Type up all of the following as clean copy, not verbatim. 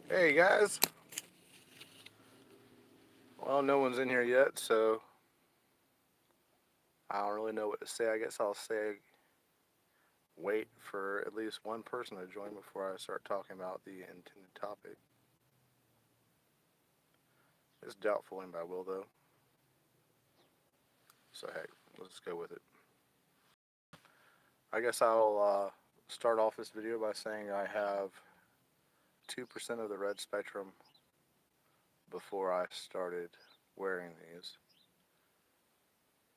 Hey guys. Well, no one's in here yet, so I don't really know what to say. I guess I'll say wait for at least one person to join before I start talking about the intended topic. It's doubtful anybody will, though. So, hey, let's go with it. I guess I'll start off this video by saying I have 2% of the red spectrum before I started wearing these.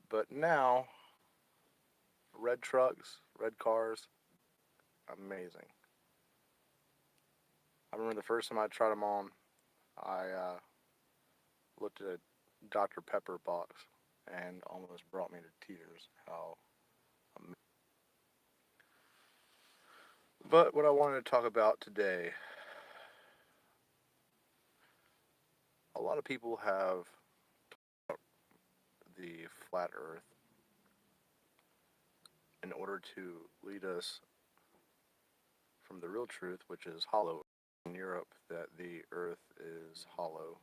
But now, red trucks, red cars, amazing. I remember the first time I tried them on, I looked at a Dr. Pepper box and almost brought me to tears. But what I wanted to talk about today, a lot of people have the flat Earth in order to lead us from the real truth, which is hollow. In Europe, that the Earth is hollow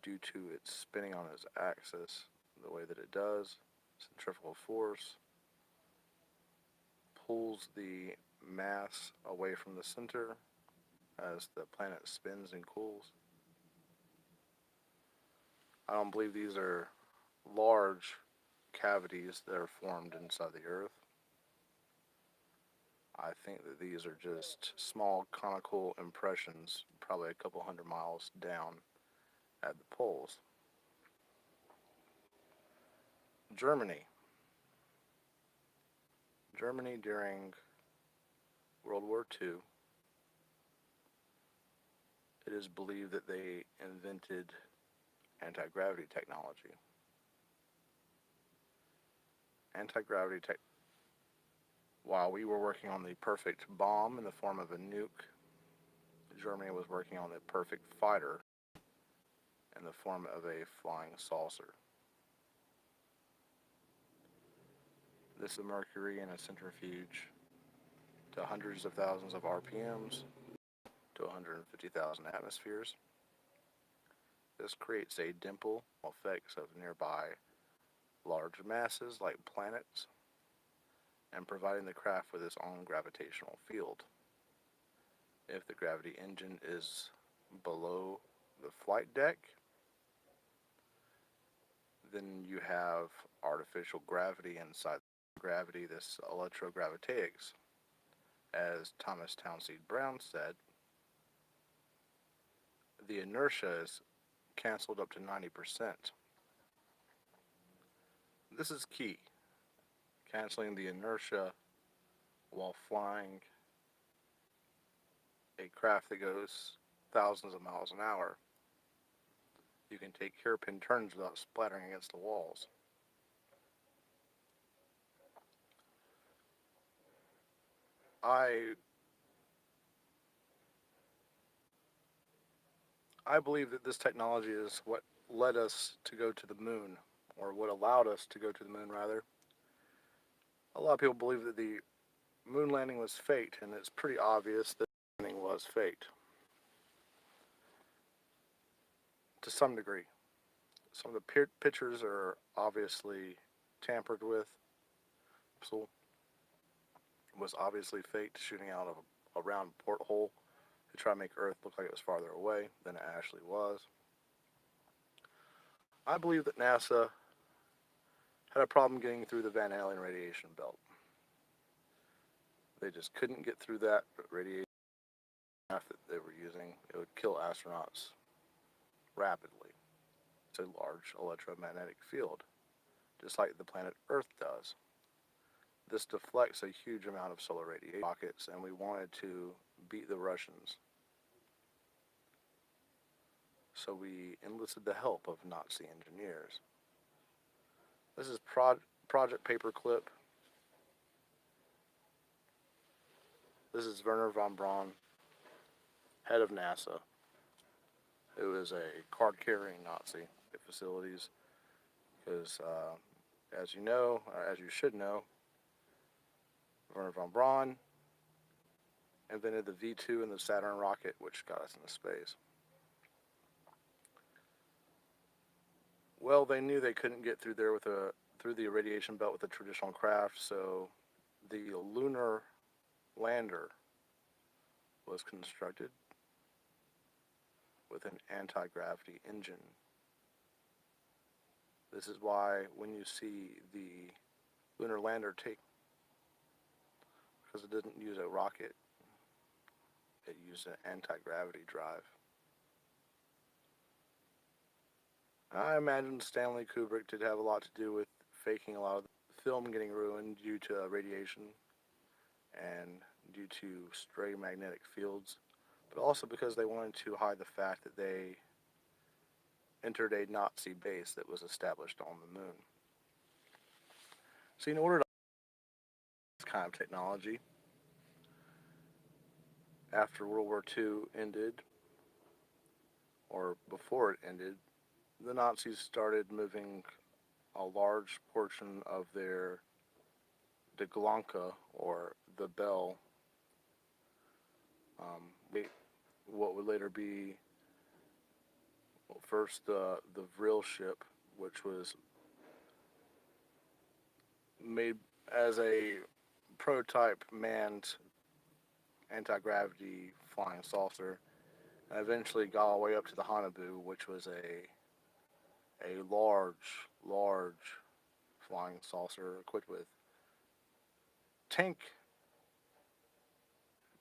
due to its spinning on its axis the way that it does. Centrifugal force pulls the mass away from the center as the planet spins and cools. I don't believe these are large cavities that are formed inside the Earth. I think that these are just small conical impressions, probably a couple hundred miles down at the poles. Germany. Germany during World War II, it is believed that they invented anti-gravity technology. Anti-gravity tech. While we were working on the perfect bomb in the form of a nuke, Germany was working on the perfect fighter in the form of a flying saucer. This is mercury in a centrifuge to hundreds of thousands of RPMs to 150,000 atmospheres. This creates a dimple effects of nearby large masses like planets and providing the craft with its own gravitational field. If the gravity engine is below the flight deck, then you have artificial gravity inside gravity, this electrogravitics. As Thomas Townsend Brown said, the inertia is canceled up to 90%. This is key. Canceling the inertia while flying a craft that goes thousands of miles an hour. You can take hairpin turns without splattering against the walls. I believe that this technology is what led us to go to the moon, or what allowed us to go to the moon, rather. A lot of people believe that the moon landing was fate, and it's pretty obvious that the landing was fate. To some degree. Some of the pictures are obviously tampered with. So it was obviously fate shooting out of a round porthole to try to make Earth look like it was farther away than it actually was. I believe that NASA had a problem getting through the Van Allen radiation belt. They just couldn't get through that radiation that they were using. It would kill astronauts rapidly. It's a large electromagnetic field, just like the planet Earth does. This deflects a huge amount of solar radiation rockets, and we wanted to beat the Russians. So we enlisted the help of Nazi engineers. This is Project Paperclip. This is Wernher von Braun, head of NASA, who is a card-carrying Nazi at facilities. Because, as you know, or as you should know, Wernher von Braun invented the V2 and the Saturn rocket, which got us into space. Well, they knew they couldn't get through there through the irradiation belt with a traditional craft, so the lunar lander was constructed with an anti-gravity engine. This is why when you see the lunar lander take, because it didn't use a rocket, it used an anti-gravity drive. I imagine Stanley Kubrick did have a lot to do with faking a lot of the film getting ruined due to radiation and due to stray magnetic fields, but also because they wanted to hide the fact that they entered a Nazi base that was established on the moon. So in order to this kind of technology, after World War II ended, or before it ended, the Nazis started moving a large portion of their De Glonka, or the Bell, what would later be, well, first the Vril ship, which was made as a prototype manned anti-gravity flying saucer, and eventually got all the way up to the Hanabu, which was a large flying saucer equipped with tank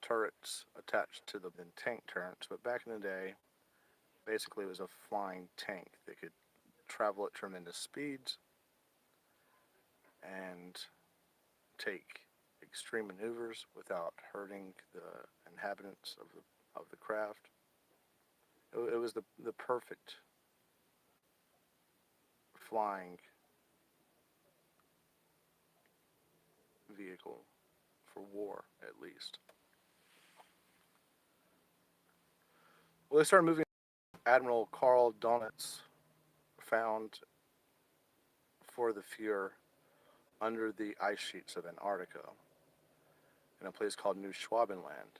turrets attached to the tank turrets. But back in the day, basically it was a flying tank that could travel at tremendous speeds and take extreme maneuvers without hurting the inhabitants of the craft. It was the perfect flying vehicle for war, at least. Well, they started moving. Admiral Karl Donitz found for the Fuhrer under the ice sheets of Antarctica in a place called New Schwabenland.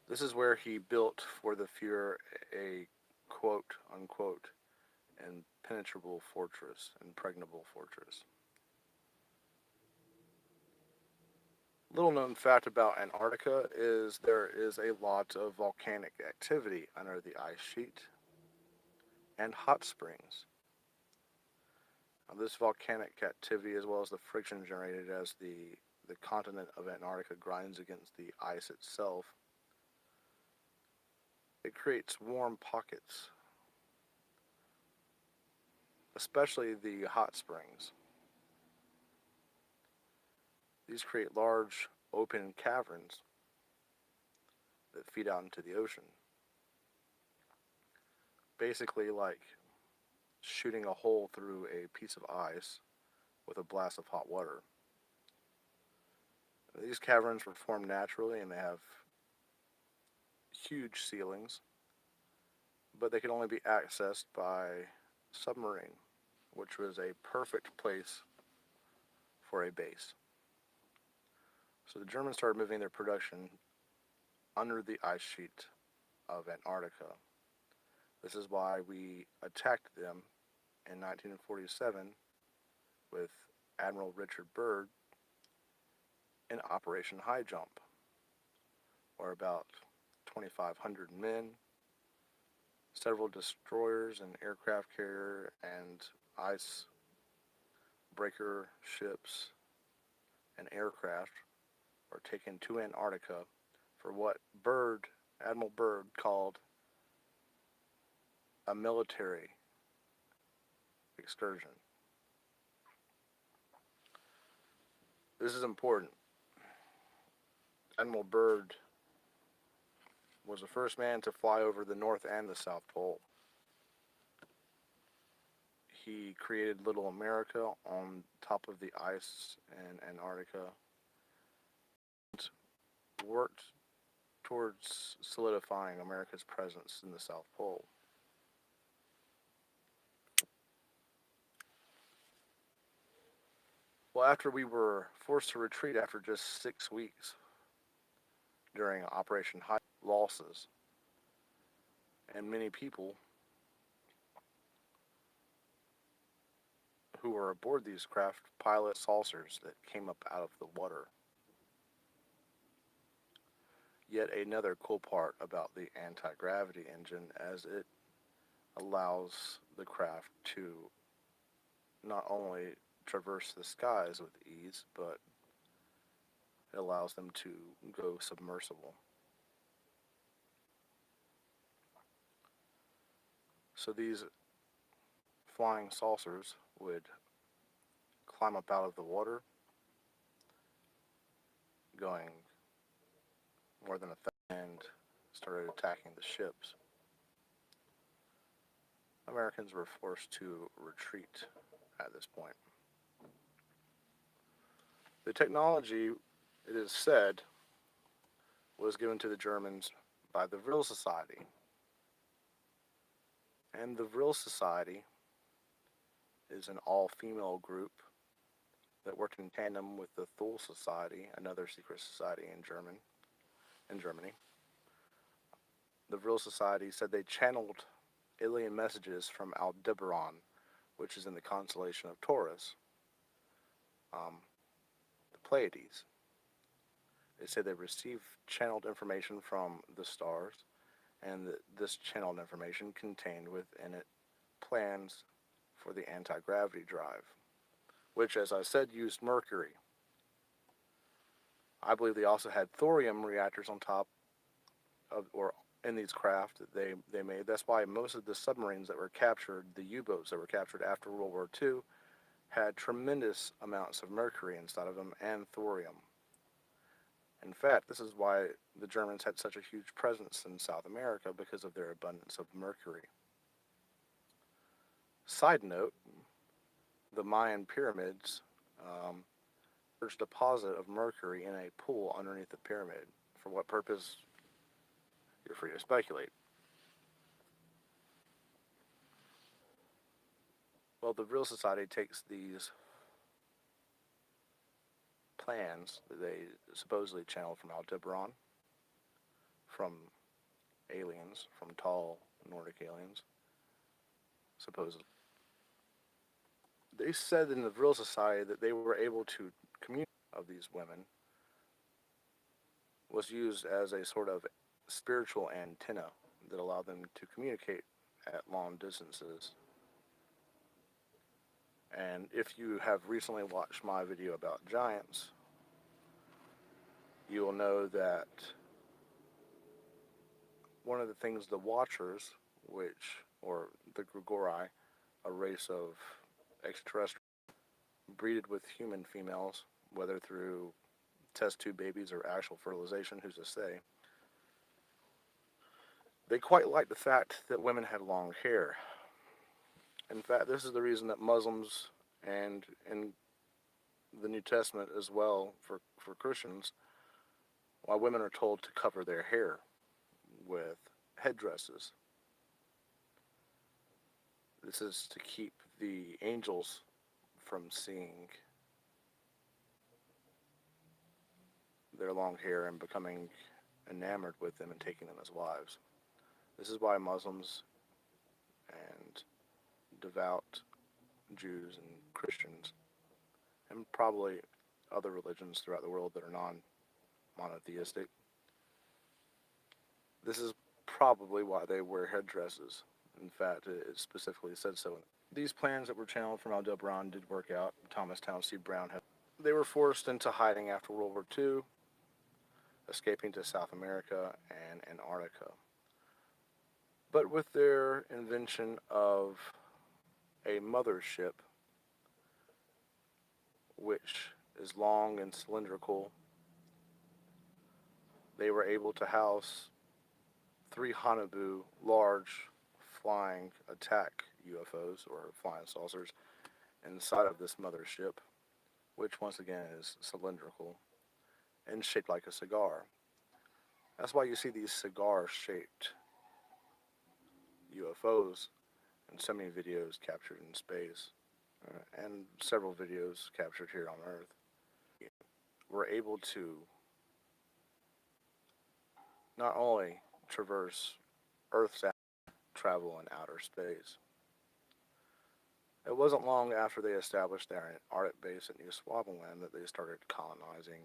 This is where he built for the Fuhrer a quote-unquote impenetrable fortress, impregnable fortress. Little known fact about Antarctica is there is a lot of volcanic activity under the ice sheet and hot springs. Now, this volcanic activity, as well as the friction generated as the continent of Antarctica grinds against the ice itself, it creates warm pockets, especially the hot springs. These create large open caverns that feed out into the ocean. Basically like shooting a hole through a piece of ice with a blast of hot water. These caverns were formed naturally and they have huge ceilings, but they could only be accessed by submarine, which was a perfect place for a base. So the Germans started moving their production under the ice sheet of Antarctica. This is why we attacked them in 1947 with Admiral Richard Byrd in Operation High Jump, or about 2,500 men, several destroyers and aircraft carrier and ice breaker ships and aircraft were taken to Antarctica for what Admiral Byrd called a military excursion. This is important. Admiral Byrd was the first man to fly over the North and the South Pole. He created Little America on top of the ice in Antarctica and worked towards solidifying America's presence in the South Pole. Well, after we were forced to retreat after just 6 weeks, during Operation High losses, and many people who were aboard these craft pilot saucers that came up out of the water. Yet another cool part about the anti-gravity engine, as it allows the craft to not only traverse the skies with ease, but it allows them to go submersible. So these flying saucers would climb up out of the water, going more than and started attacking the ships. Americans were forced to retreat at this point. The technology, it is said, was given to the Germans by the Vril Society. And the Vril Society is an all-female group that worked in tandem with the Thule Society, another secret society in Germany. The Vril Society said they channeled alien messages from Aldebaran, which is in the constellation of Taurus, the Pleiades. They say they received channeled information from the stars, and this channeled information contained within it plans for the anti-gravity drive, which, as I said, used mercury. I believe they also had thorium reactors on top of, or in these craft that they made. That's why most of the submarines that were captured, the U-boats that were captured after World War II, had tremendous amounts of mercury inside of them and thorium. In fact, this is why the Germans had such a huge presence in South America, because of their abundance of mercury. Side note, the Mayan pyramids, there's a deposit of mercury in a pool underneath the pyramid. For what purpose? You're free to speculate. Well, the Vril Society takes these plans that they supposedly channeled from Aldebaran, from aliens, from tall Nordic aliens, supposedly. They said in the Vril Society that they were able to communicate of these women was used as a sort of spiritual antenna that allowed them to communicate at long distances. And if you have recently watched my video about giants, you will know that one of the things the Watchers, or the Grigori, a race of extraterrestrials, breeded with human females, whether through test tube babies or actual fertilization, who's to say, they quite liked the fact that women had long hair. In fact, this is the reason that Muslims, and in the New Testament as well for Christians, why women are told to cover their hair with headdresses. This is to keep the angels from seeing their long hair and becoming enamored with them and taking them as wives. This is why Muslims and devout Jews and Christians, and probably other religions throughout the world that are non-monotheistic, this is probably why they wear headdresses. In fact, it specifically said so. These plans that were channeled from Aldebaran did work out. Thomas Townsend Brown they were forced into hiding after World War II, escaping to South America and Antarctica. But with their invention of a mothership, which is long and cylindrical, they were able to house 3 Hanabu large flying attack UFOs, or flying saucers, inside of this mothership, which once again is cylindrical and shaped like a cigar. That's why you see these cigar-shaped UFOs in so many videos captured in space, and several videos captured here on Earth. We're able to not only traverse Earth's travel in outer space. It wasn't long after they established their Arctic base at New Swabenland that they started colonizing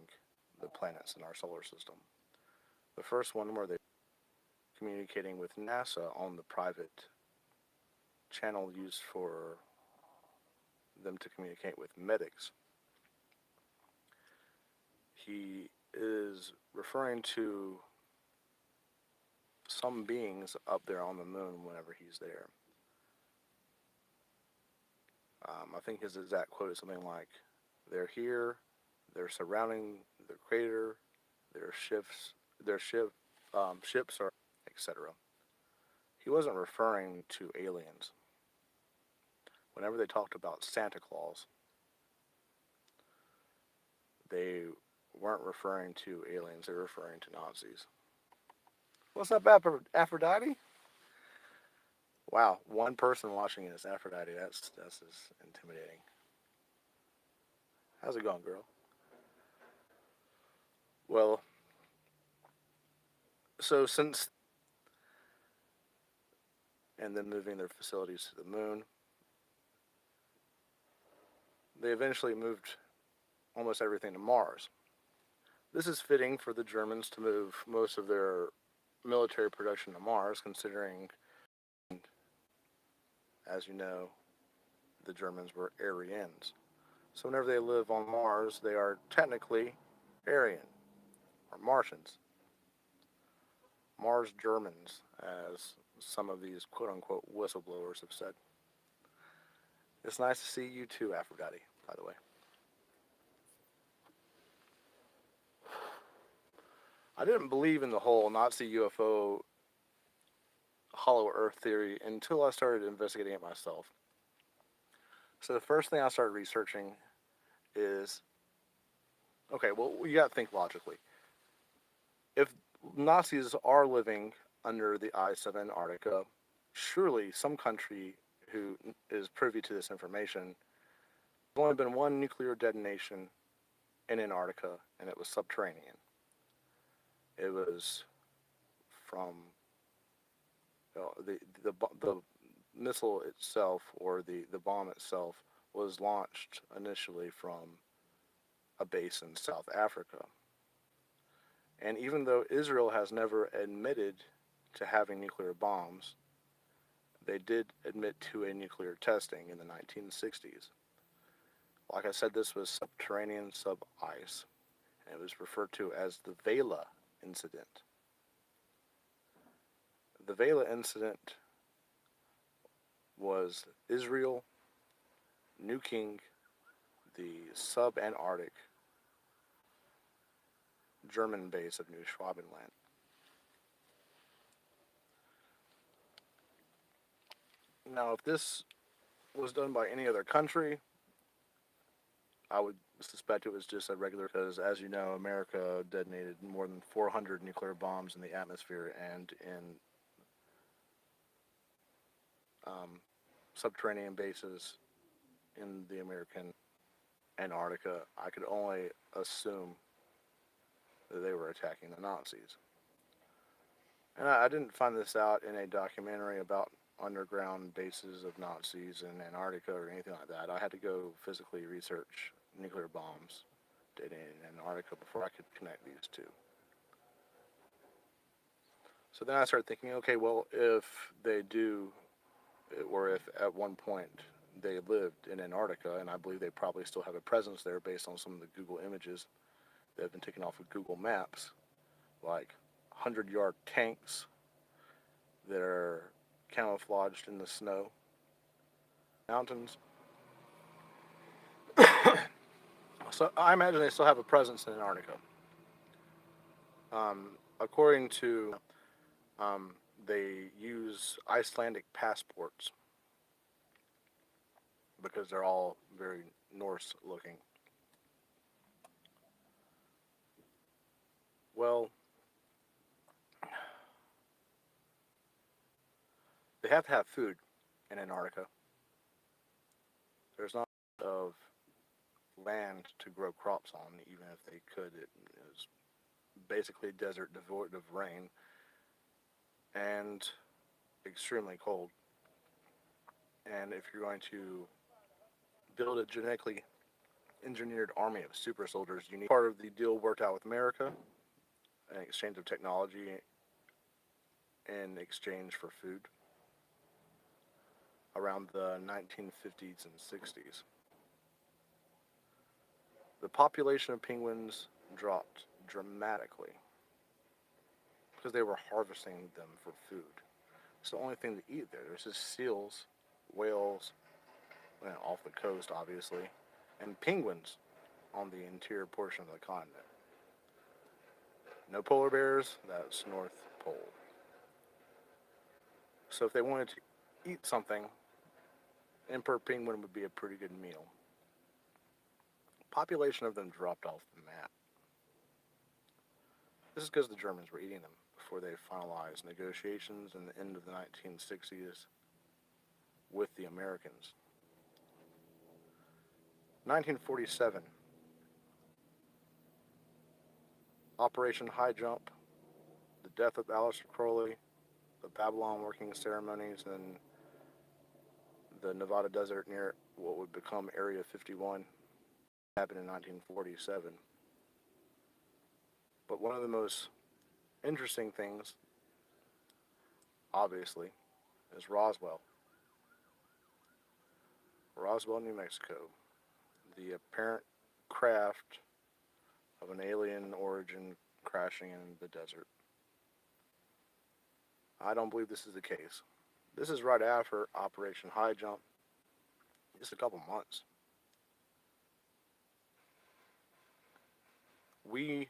the planets in our solar system. The first one where they were communicating with NASA on the private channel used for them to communicate with medics. He is referring to some beings up there on the moon whenever he's there. I think his exact quote is something like, "They're here, they're surrounding the crater, their ships are, etc." He wasn't referring to aliens. Whenever they talked about Santa Claus, they weren't referring to aliens, they were referring to Nazis. What's up, Aphrodite? Wow, one person watching is Aphrodite. That's just intimidating. How's it going, girl? Well, so since and then moving their facilities to the moon, they eventually moved almost everything to Mars. This is fitting for the Germans to move most of their military production to Mars, considering, as you know, the Germans were Aryans. So whenever they live on Mars, they are technically Aryan, or Martians. Mars Germans, as some of these quote-unquote whistleblowers have said. It's nice to see you too, Aphrodite, by the way. I didn't believe in the whole Nazi UFO hollow earth theory until I started investigating it myself. So the first thing I started researching is, okay, well, you gotta think logically. If Nazis are living under the ice of Antarctica, surely some country who is privy to this information, there's only been one nuclear detonation in Antarctica, and it was subterranean. It was from the missile itself, or the bomb itself, was launched initially from a base in South Africa. And even though Israel has never admitted to having nuclear bombs, they did admit to a nuclear testing in the 1960s. Like I said, this was subterranean sub-ice, and it was referred to as the Vela incident. The Vela incident was Israel nuking the sub-Antarctic German base of New Schwabenland. Now, if this was done by any other country, I would suspect it was just a regular, because as you know, America detonated more than 400 nuclear bombs in the atmosphere and in subterranean bases in the American Antarctica. I could only assume that they were attacking the Nazis. And I didn't find this out in a documentary about underground bases of Nazis in Antarctica or anything like that. I had to go physically research nuclear bombs detonated in Antarctica before I could connect these two. So then I started thinking, okay, well, if they do, or if at one point they lived in Antarctica, and I believe they probably still have a presence there based on some of the Google images that have been taken off of Google Maps, like 100-yard tanks that are camouflaged in the snow, mountains. So I imagine they still have a presence in Antarctica. According to, they use Icelandic passports because they're all very Norse looking. Well, they have to have food in Antarctica. There's not a lot of land to grow crops on, even if they could. It is basically a desert devoid of rain and extremely cold. And if you're going to build a genetically engineered army of super soldiers, you need part of the deal worked out with America, an exchange of technology in exchange for food around the 1950s and 60s. The population of penguins dropped dramatically because they were harvesting them for food. It's the only thing to eat there. There's just seals, whales, well, off the coast, obviously, and penguins on the interior portion of the continent. No polar bears, that's North Pole. So if they wanted to eat something, emperor penguin would be a pretty good meal. Population of them dropped off the map. This is because the Germans were eating them before they finalized negotiations in the end of the 1960s with the Americans. 1947, Operation High Jump, the death of Aleister Crowley, the Babylon working ceremonies in the Nevada desert near what would become Area 51 happened in 1947. But one of the most interesting things, obviously, is Roswell. Roswell, New Mexico. The apparent craft of an alien origin crashing in the desert. I don't believe this is the case. This is right after Operation High Jump, just a couple months. We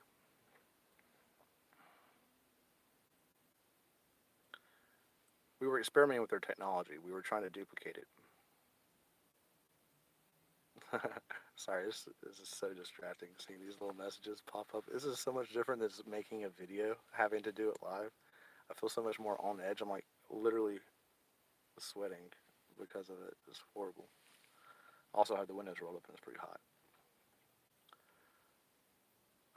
were experimenting with their technology. We were trying to duplicate it. Sorry, this is so distracting seeing these little messages pop up. This is so much different than just making a video, having to do it live. I feel so much more on edge. I'm like literally sweating because of it. It's horrible. Also, I had the windows rolled up and it's pretty hot.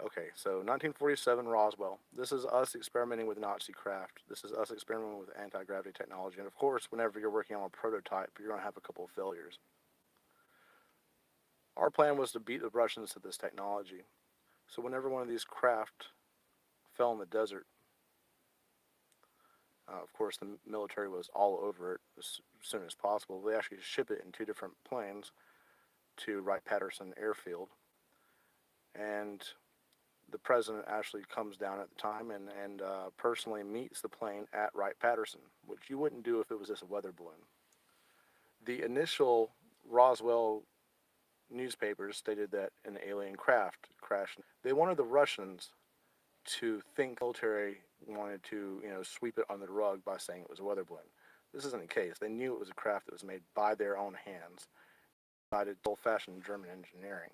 Okay, so 1947 Roswell. This is us experimenting with Nazi craft. This is us experimenting with anti-gravity technology. And of course, whenever you're working on a prototype, you're going to have a couple of failures. Our plan was to beat the Russians to this technology. So whenever one of these craft fell in the desert, of course the military was all over it as soon as possible. They actually ship it in 2 different planes to Wright-Patterson Airfield. And the president actually comes down at the time and personally meets the plane at Wright-Patterson, which you wouldn't do if it was just a weather balloon. The initial Roswell newspapers stated that an alien craft crashed. They wanted the Russians to think the military wanted to, sweep it under the rug by saying it was a weather balloon. This isn't the case. They knew it was a craft that was made by their own hands. Decided old-fashioned German engineering.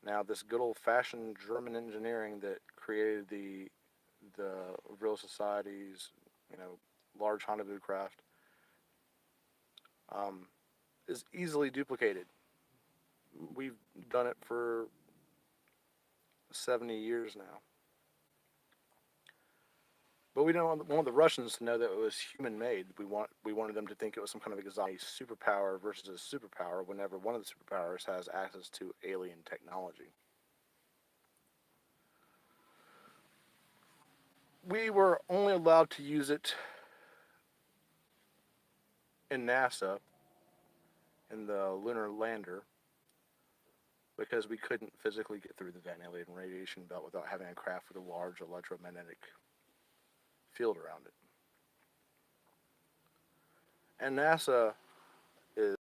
Now, this good old-fashioned German engineering that created the real societies, large rendezvous craft, is easily duplicated. We've done it for 70 years now. But we don't want the Russians to know that it was human-made. We wanted them to think it was some kind of exotic superpower versus a superpower whenever one of the superpowers has access to alien technology. We were only allowed to use it in NASA, in the lunar lander, because we couldn't physically get through the Van Allen radiation belt without having a craft with a large electromagnetic field around it. And NASA is...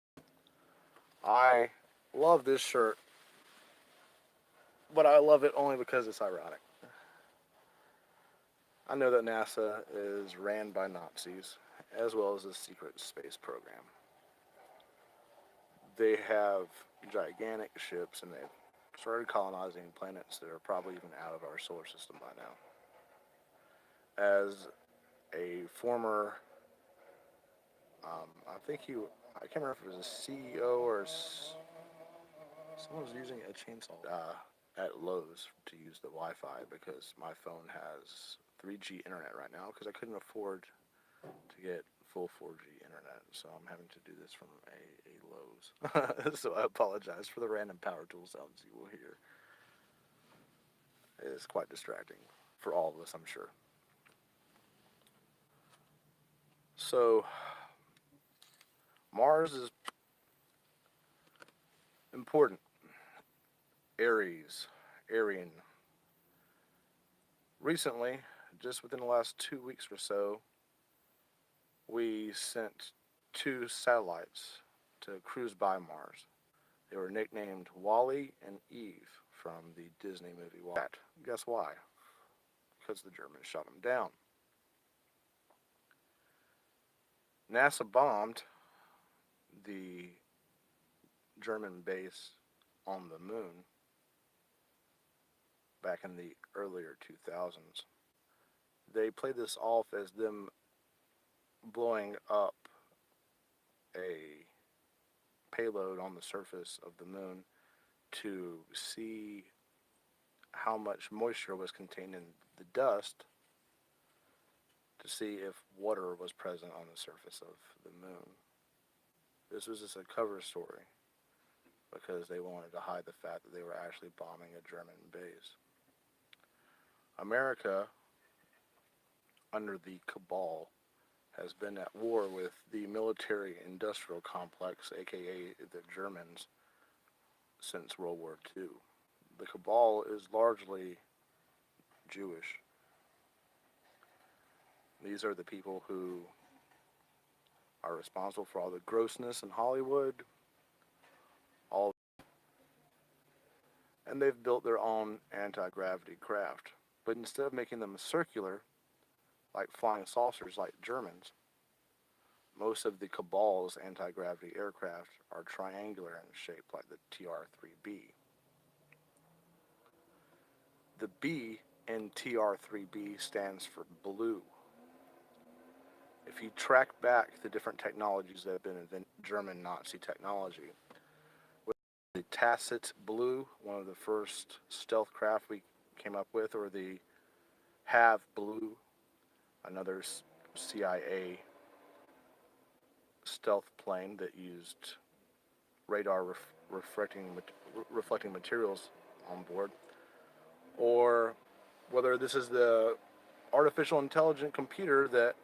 I love this shirt, but I love it only because it's ironic. I know that NASA is ran by Nazis, as well as a secret space program. They have gigantic ships, and they've started colonizing planets that are probably even out of our solar system by now. As a former, I can't remember if it was a CEO or someone was using a chainsaw. at Lowe's to use the Wi-Fi because my phone has 3G internet right now because I couldn't afford to get full 4G internet, so I'm having to do this from a Lowe's. So I apologize for the random power tool sounds you will hear. It is quite distracting for all of us, I'm sure. So Mars is important. Arian. Recently, just within the last 2 weeks or so, we sent 2 satellites to cruise by Mars. They were nicknamed Wally and Eve from the Disney movie Wally. Guess why? Because the Germans shot them down. NASA bombed the German base on the moon back in the earlier 2000s. They played this off as them blowing up a payload on the surface of the moon to see how much moisture was contained in the dust to see if water was present on the surface of the moon. This was just a cover story because they wanted to hide the fact that they were actually bombing a German base. America, under the cabal, has been at war with the military-industrial complex, aka the Germans, since World War II. The cabal is largely Jewish. These are the people who are responsible for all the grossness in Hollywood, and they've built their own anti-gravity craft. But instead of making them circular, like flying saucers like Germans, most of the cabal's anti-gravity aircraft are triangular in shape like the TR-3B. The B in TR-3B stands for blue. If you track back the different technologies that have been invented, German Nazi technology, with the Tacit Blue, one of the first stealth craft we came up with, or the Have Blue, another CIA stealth plane that used radar reflecting materials on board, or whether this is the artificial intelligent computer that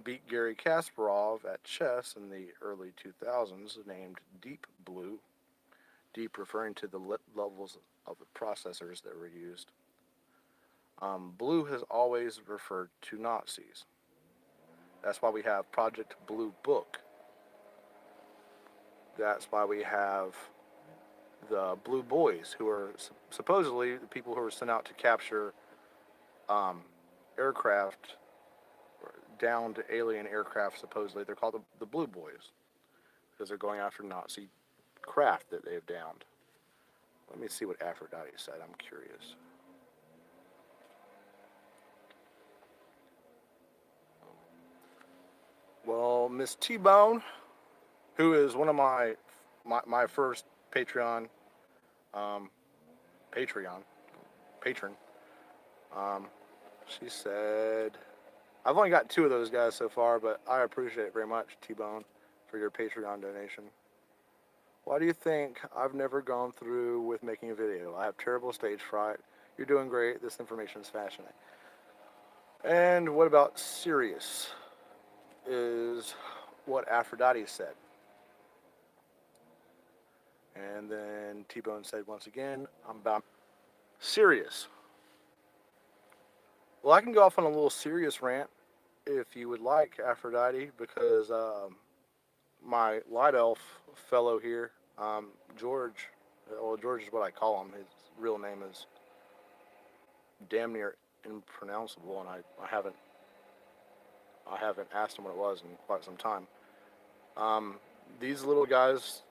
beat Gary Kasparov at chess in the early 2000s, named Deep Blue, deep referring to the levels of the processors that were used. Blue has always referred to Nazis. That's why we have Project Blue Book. That's why we have the Blue Boys, who are supposedly the people who were sent out to capture aircraft, downed alien aircraft, supposedly. They're called the Blue Boys because they're going after Nazi craft that they've downed. Let me see what Aphrodite said. I'm curious. Well, Miss T-Bone, who is one of my first patron, she said, I've only got 2 of those guys so far, but I appreciate it very much, T-Bone, for your Patreon donation. Why do you think I've never gone through with making a video? I have terrible stage fright. You're doing great. This information is fascinating. And what about Sirius? Is what Aphrodite said. And then T-Bone said once again, I'm about Sirius. Well, I can go off on a little Sirius rant if you would like, Aphrodite, because my light elf fellow here, George, well, George is what I call him. His real name is damn near impronounceable, and I haven't asked him what it was in quite some time. These little guys,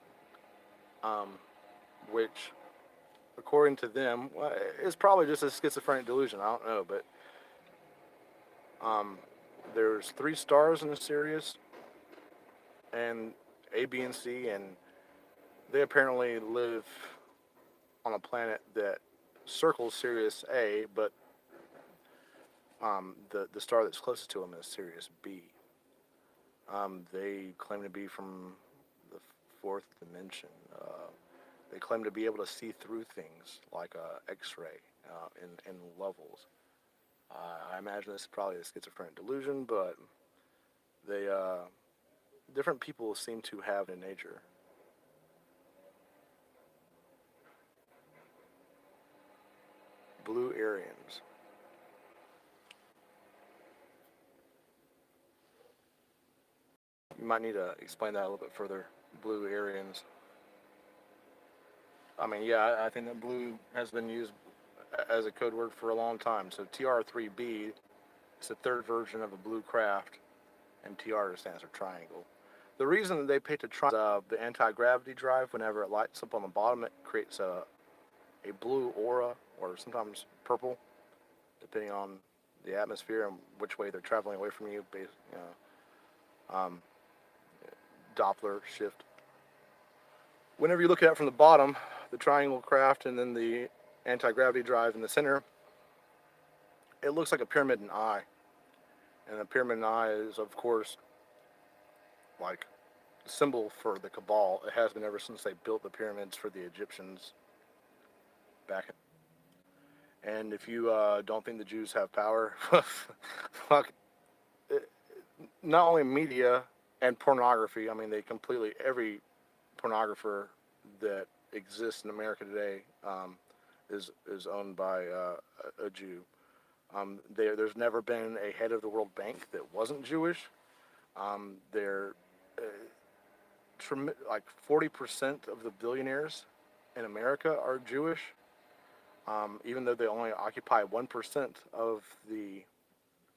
which, according to them, is probably just a schizophrenic delusion. I don't know, but there's 3 stars in the Sirius, and A, B, and C, and they apparently live on a planet that circles Sirius A, but the star that's closest to them is Sirius B. They claim to be from the fourth dimension. They claim to be able to see through things like X-ray in levels. I imagine this is probably a schizophrenic delusion, but they different people seem to have in nature. Blue Aryans. You might need to explain that a little bit further. Blue Aryans. I mean, yeah, I think that blue has been used as a code word for a long time. So TR3B is the third version of a blue craft, and TR stands for triangle. The reason that they picked a triangle is the anti-gravity drive. Whenever it lights up on the bottom, it creates a blue aura, or sometimes purple, depending on the atmosphere and which way they're traveling away from you. Doppler shift. Whenever you look at it from the bottom, the triangle craft and then the anti-gravity drive in the center, it looks like a pyramid in eye. And a pyramid in eye is, of course, like a symbol for the Cabal. It has been ever since they built the pyramids for the Egyptians back in. And if you don't think the Jews have power, fuck, not only media and pornography, I mean, they completely, every pornographer that exists in America today is owned by a Jew. There's never been a head of the World Bank that wasn't Jewish. They're like 40% of the billionaires in America are Jewish, even though they only occupy 1% of the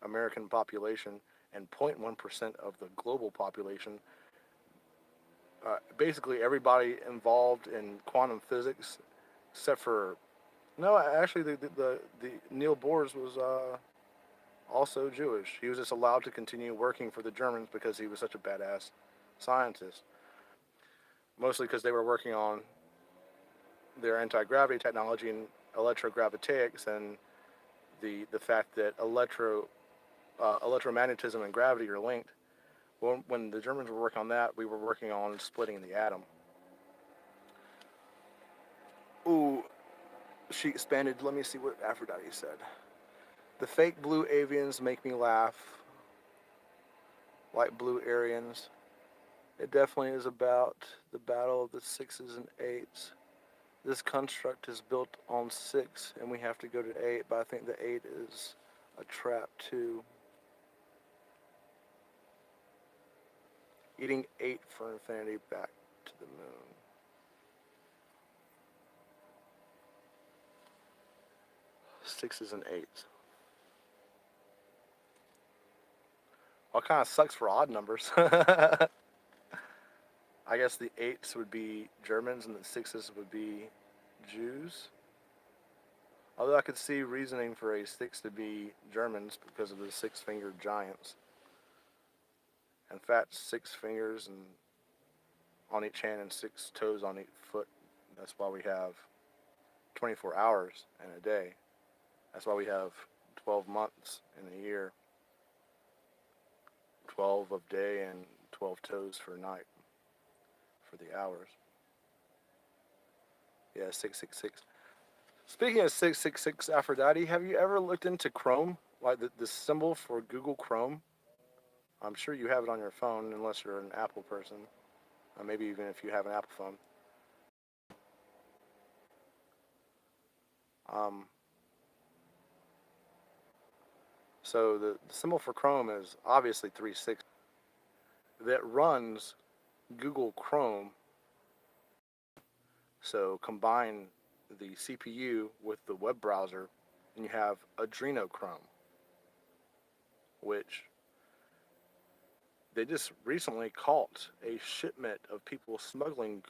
American population and 0.1% of the global population. Basically, everybody involved in quantum physics, except for actually, the Neil Bohr was also Jewish. He was just allowed to continue working for the Germans because he was such a badass scientist. Mostly because they were working on their anti-gravity technology and electrogravitics, and the fact that electromagnetism and gravity are linked. When the Germans were working on that, we were working on splitting the atom. Ooh, she expanded. Let me see what Aphrodite said. The fake blue avians make me laugh. Like blue Aryans. It definitely is about the battle of the 6s and 8s. This construct is built on 6, and we have to go to 8, but I think the 8 is a trap too. Eating 8 for infinity back to the moon. Sixes and 8s. Well, kind of sucks for odd numbers. I guess the 8s would be Germans and the 6s would be Jews. Although I could see reasoning for a 6 to be Germans because of the 6-fingered giants. In fact, 6 fingers and on each hand and 6 toes on each foot. That's why we have 24 hours in a day. That's why we have 12 months in a year. 12 of day and 12 toes for night for the hours. Yeah, 666. Speaking of 666, Aphrodite, have you ever looked into Chrome? Like the symbol for Google Chrome? I'm sure you have it on your phone unless you're an Apple person. Or maybe even if you have an Apple phone. So the symbol for Chrome is obviously 360. That runs Google Chrome. So combine the CPU with the web browser, and you have Adrenochrome, which they just recently caught a shipment of people smuggling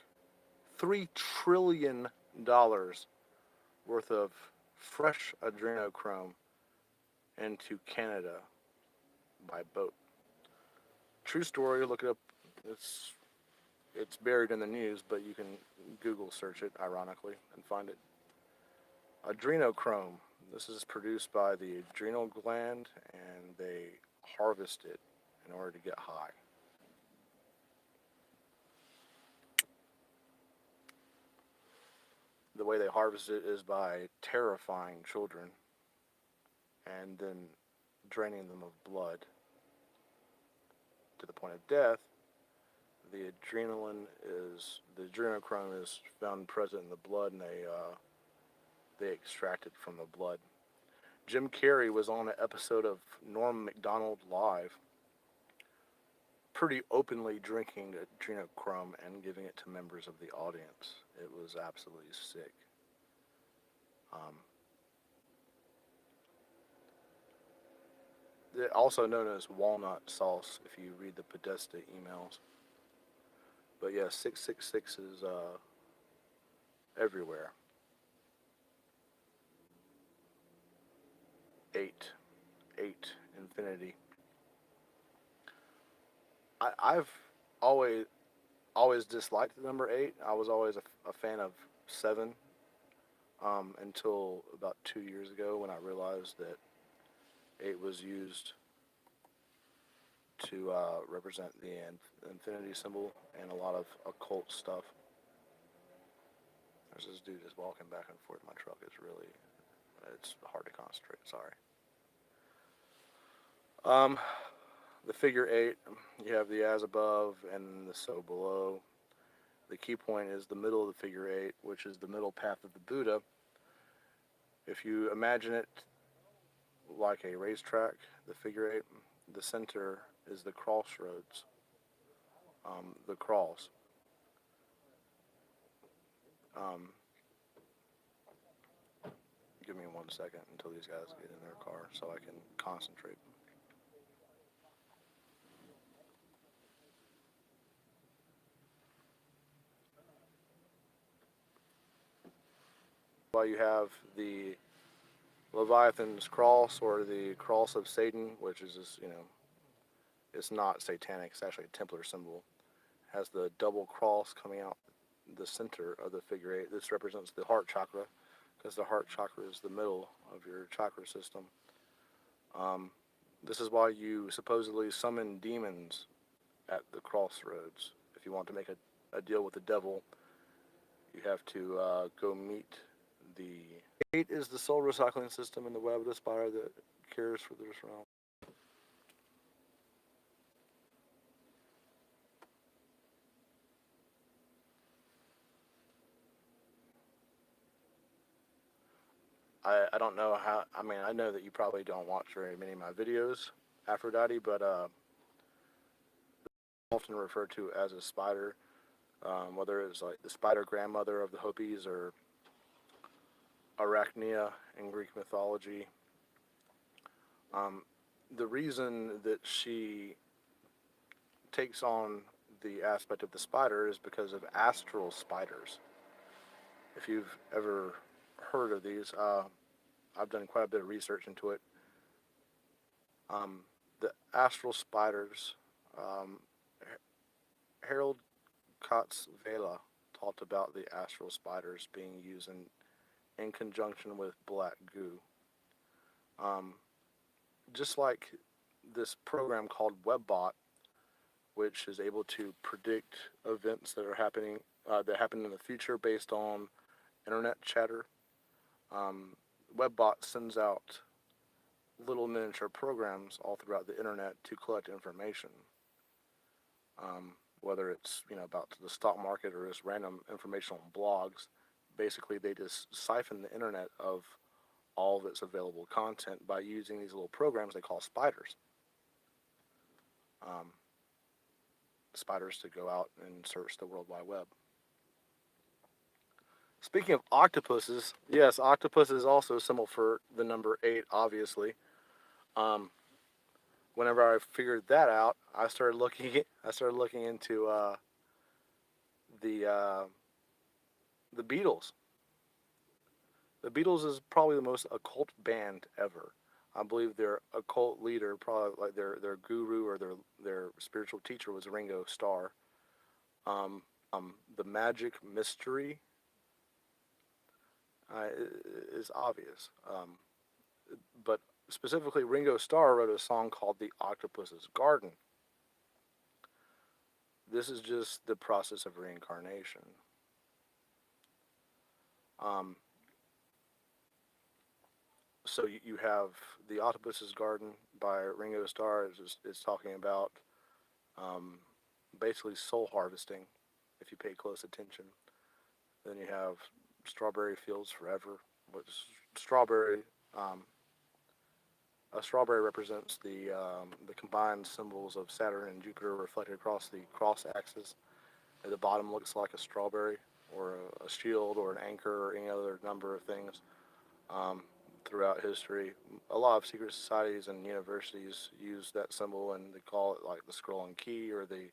$3 trillion worth of fresh adrenochrome into Canada by boat. True story, look it up. It's buried in the news, but you can Google search it, ironically, and find it. Adrenochrome. This is produced by the adrenal gland, and they harvest it in order to get high. The way they harvest it is by terrifying children and then draining them of blood to the point of death. The adrenochrome is found present in the blood, and they extract it from the blood. Jim Carrey was on an episode of Norm Macdonald Live, pretty openly drinking adrenochrome and giving it to members of the audience. It was absolutely sick. Also known as walnut sauce if you read the Podesta emails. But yeah, 666 is everywhere. 8, infinity. I've always disliked the number 8. I was always a fan of 7 until about 2 years ago when I realized that 8 was used to represent the infinity symbol and a lot of occult stuff. There's this dude just walking back and forth in my truck. It's hard to concentrate, sorry. The figure 8, you have the as above and the so below. The key point is the middle of the figure 8, which is the middle path of the Buddha. If you imagine it like a racetrack, the figure 8, the center is the crossroads, the cross. Give me 1 second until these guys get in their car so I can concentrate. While you have the Leviathan's cross, or the cross of Satan, which is this, it's not satanic, it's actually a Templar symbol, has the double cross coming out the center of the figure 8. This represents the heart chakra, because the heart chakra is the middle of your chakra system. This is why you supposedly summon demons at the crossroads. If you want to make a deal with the devil, you have to go meet the 8 is the soul recycling system in the web of the spider that cares for this realm. I don't know how, I know that you probably don't watch very many of my videos, Aphrodite, but often referred to as a spider, whether it's like the spider grandmother of the Hopis or Arachnia in Greek mythology. The reason that she takes on the aspect of the spider is because of astral spiders. If you've ever heard of these, I've done quite a bit of research into it. The astral spiders, Harold Kotz Vela talked about the astral spiders being used in conjunction with black goo. Just like this program called WebBot, which is able to predict events that are happening, that happen in the future based on internet chatter. WebBot sends out little miniature programs all throughout the internet to collect information. Whether it's about the stock market or just random information on blogs, basically they just siphon the internet of all of its available content by using these little programs they call spiders. Spiders to go out and search the World Wide Web. Speaking of octopuses, yes, octopus is also a symbol for the number 8, obviously. Whenever I figured that out, I started looking into the Beatles. The Beatles is probably the most occult band ever. I believe their occult leader, probably like their guru or their spiritual teacher, was Ringo Starr. The Magic Mystery is obvious. But specifically, Ringo Starr wrote a song called "The Octopus's Garden." This is just the process of reincarnation. Um, so you have "The Octopus's Garden" by Ringo Starr. It's talking about um, basically soul harvesting, if you pay close attention. Then you have "Strawberry Fields Forever," which strawberry. Um, a strawberry represents the combined symbols of Saturn and Jupiter reflected across the cross axis. At the bottom looks like a strawberry or a shield or an anchor or any other number of things um, throughout history. A lot of secret societies and universities use that symbol and they call it like the scroll and key or the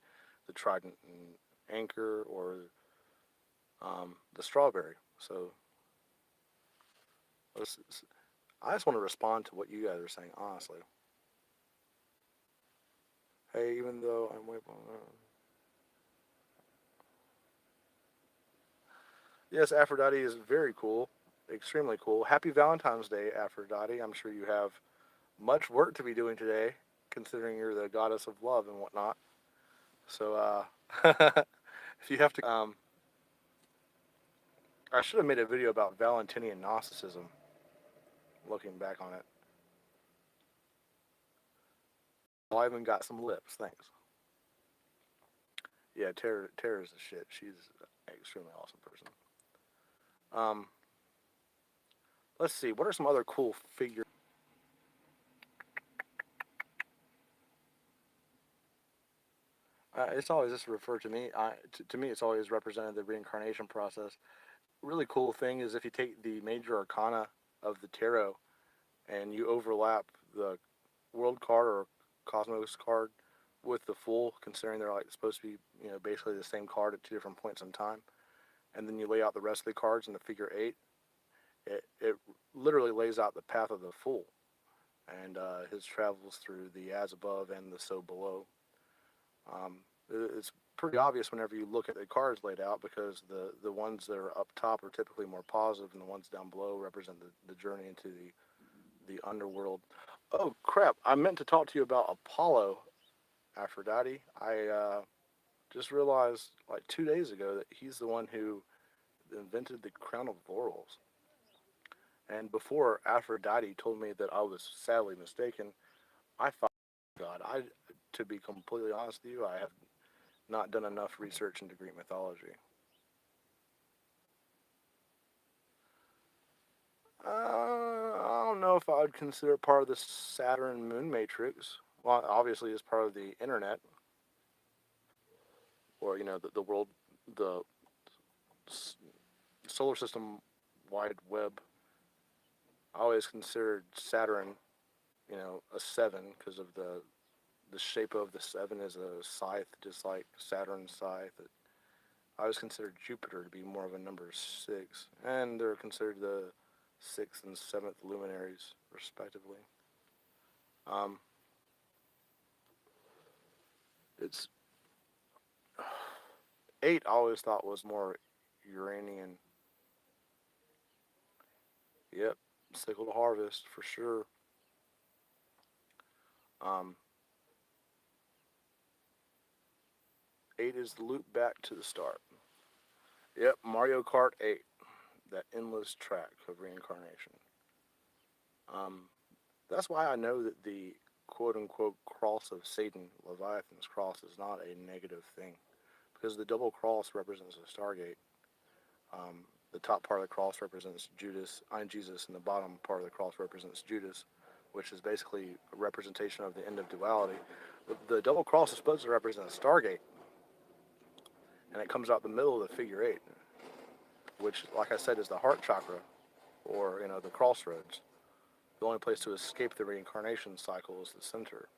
trident and anchor or the strawberry. So I just want to respond to what you guys are saying, honestly. Hey, even though I'm way yes, Aphrodite is very cool, extremely cool. Happy Valentine's Day, Aphrodite. I'm sure you have much work to be doing today, considering you're the goddess of love and whatnot. So, if you have to, I should have made a video about Valentinian Gnosticism. Looking back on it, well, I even got some lips. Thanks. Yeah, Tara is the shit. She's an extremely awesome person. Um, let's see. What are some other cool figures? It's always just referred to me. To me, it's always represented the reincarnation process. Really cool thing is if you take the major arcana of the tarot and you overlap the world card or cosmos card with the fool, considering they're like supposed to be basically the same card at two different points in time, and then you lay out the rest of the cards in the figure eight. It literally lays out the path of the fool and his travels through the as above and the so below. Um, it's pretty obvious whenever you look at the cards laid out because the ones that are up top are typically more positive and the ones down below represent the journey into the underworld. Oh crap, I meant to talk to you about Apollo, Aphrodite. I just realized like 2 days ago that he's the one who invented the crown of laurels. And before Aphrodite told me that I was sadly mistaken, I thought, God, to be completely honest with you, I have not done enough research into Greek mythology. I don't know if I would consider it part of the Saturn moon matrix. Well, obviously, it's part of the internet, or the world, the solar system wide web. I always considered Saturn, a seven because of the shape of the seven is a scythe, just like Saturn's scythe. I always considered Jupiter to be more of a number six, and they're considered the sixth and seventh luminaries, respectively. Um, it's eight. I always thought was more Uranian. Yep, sickle to harvest for sure. Um, eight is the loop back to the start. Yep, Mario Kart 8, that endless track of reincarnation. Um, that's why I know that the quote unquote cross of Satan, Leviathan's cross, is not a negative thing. Because the double cross represents a Stargate. The top part of the cross represents Judas, I'm Jesus, and the bottom part of the cross represents Judas, which is basically a representation of the end of duality. The double cross is supposed to represent a Stargate, and it comes out the middle of the figure eight, which, like I said, is the heart chakra, or the crossroads. The only place to escape the reincarnation cycle is the center,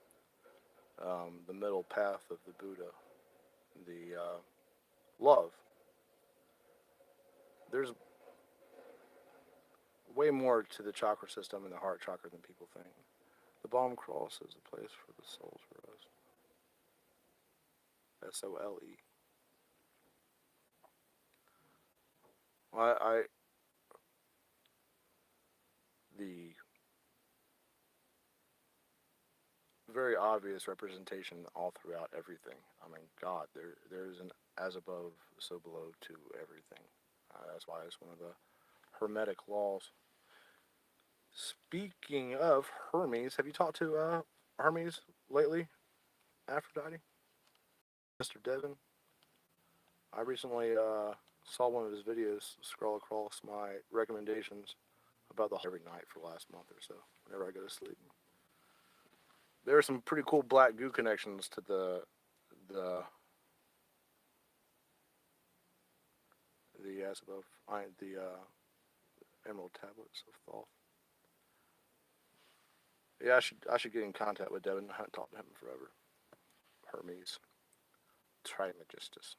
the middle path of the Buddha, the love. There's way more to the chakra system and the heart chakra than people think. The bottom cross is a place for the soul to rest. SOLE. I the very obvious representation all throughout everything. I mean, God, there's an as above, so below to everything. That's why it's one of the Hermetic laws. Speaking of Hermes, have you talked to Hermes lately, Aphrodite? Mr. Devon? I recently saw one of his videos scroll across my recommendations about the every night for the last month or so, whenever I go to sleep. There are some pretty cool black goo connections to the as above, the emerald tablets of Thoth. Yeah, I should get in contact with Devin. I haven't talked to him in forever. Hermes Trismegistus.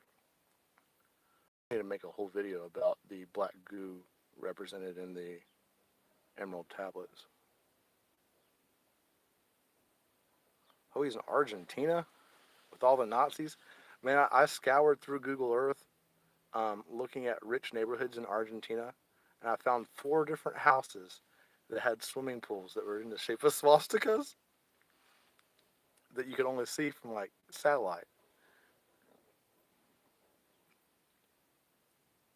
I need to make a whole video about the black goo represented in the emerald tablets. Oh, he's in Argentina with all the Nazis. Man, I scoured through Google Earth, looking at rich neighborhoods in Argentina, and I found 4 different houses that had swimming pools that were in the shape of swastikas that you could only see from like satellite.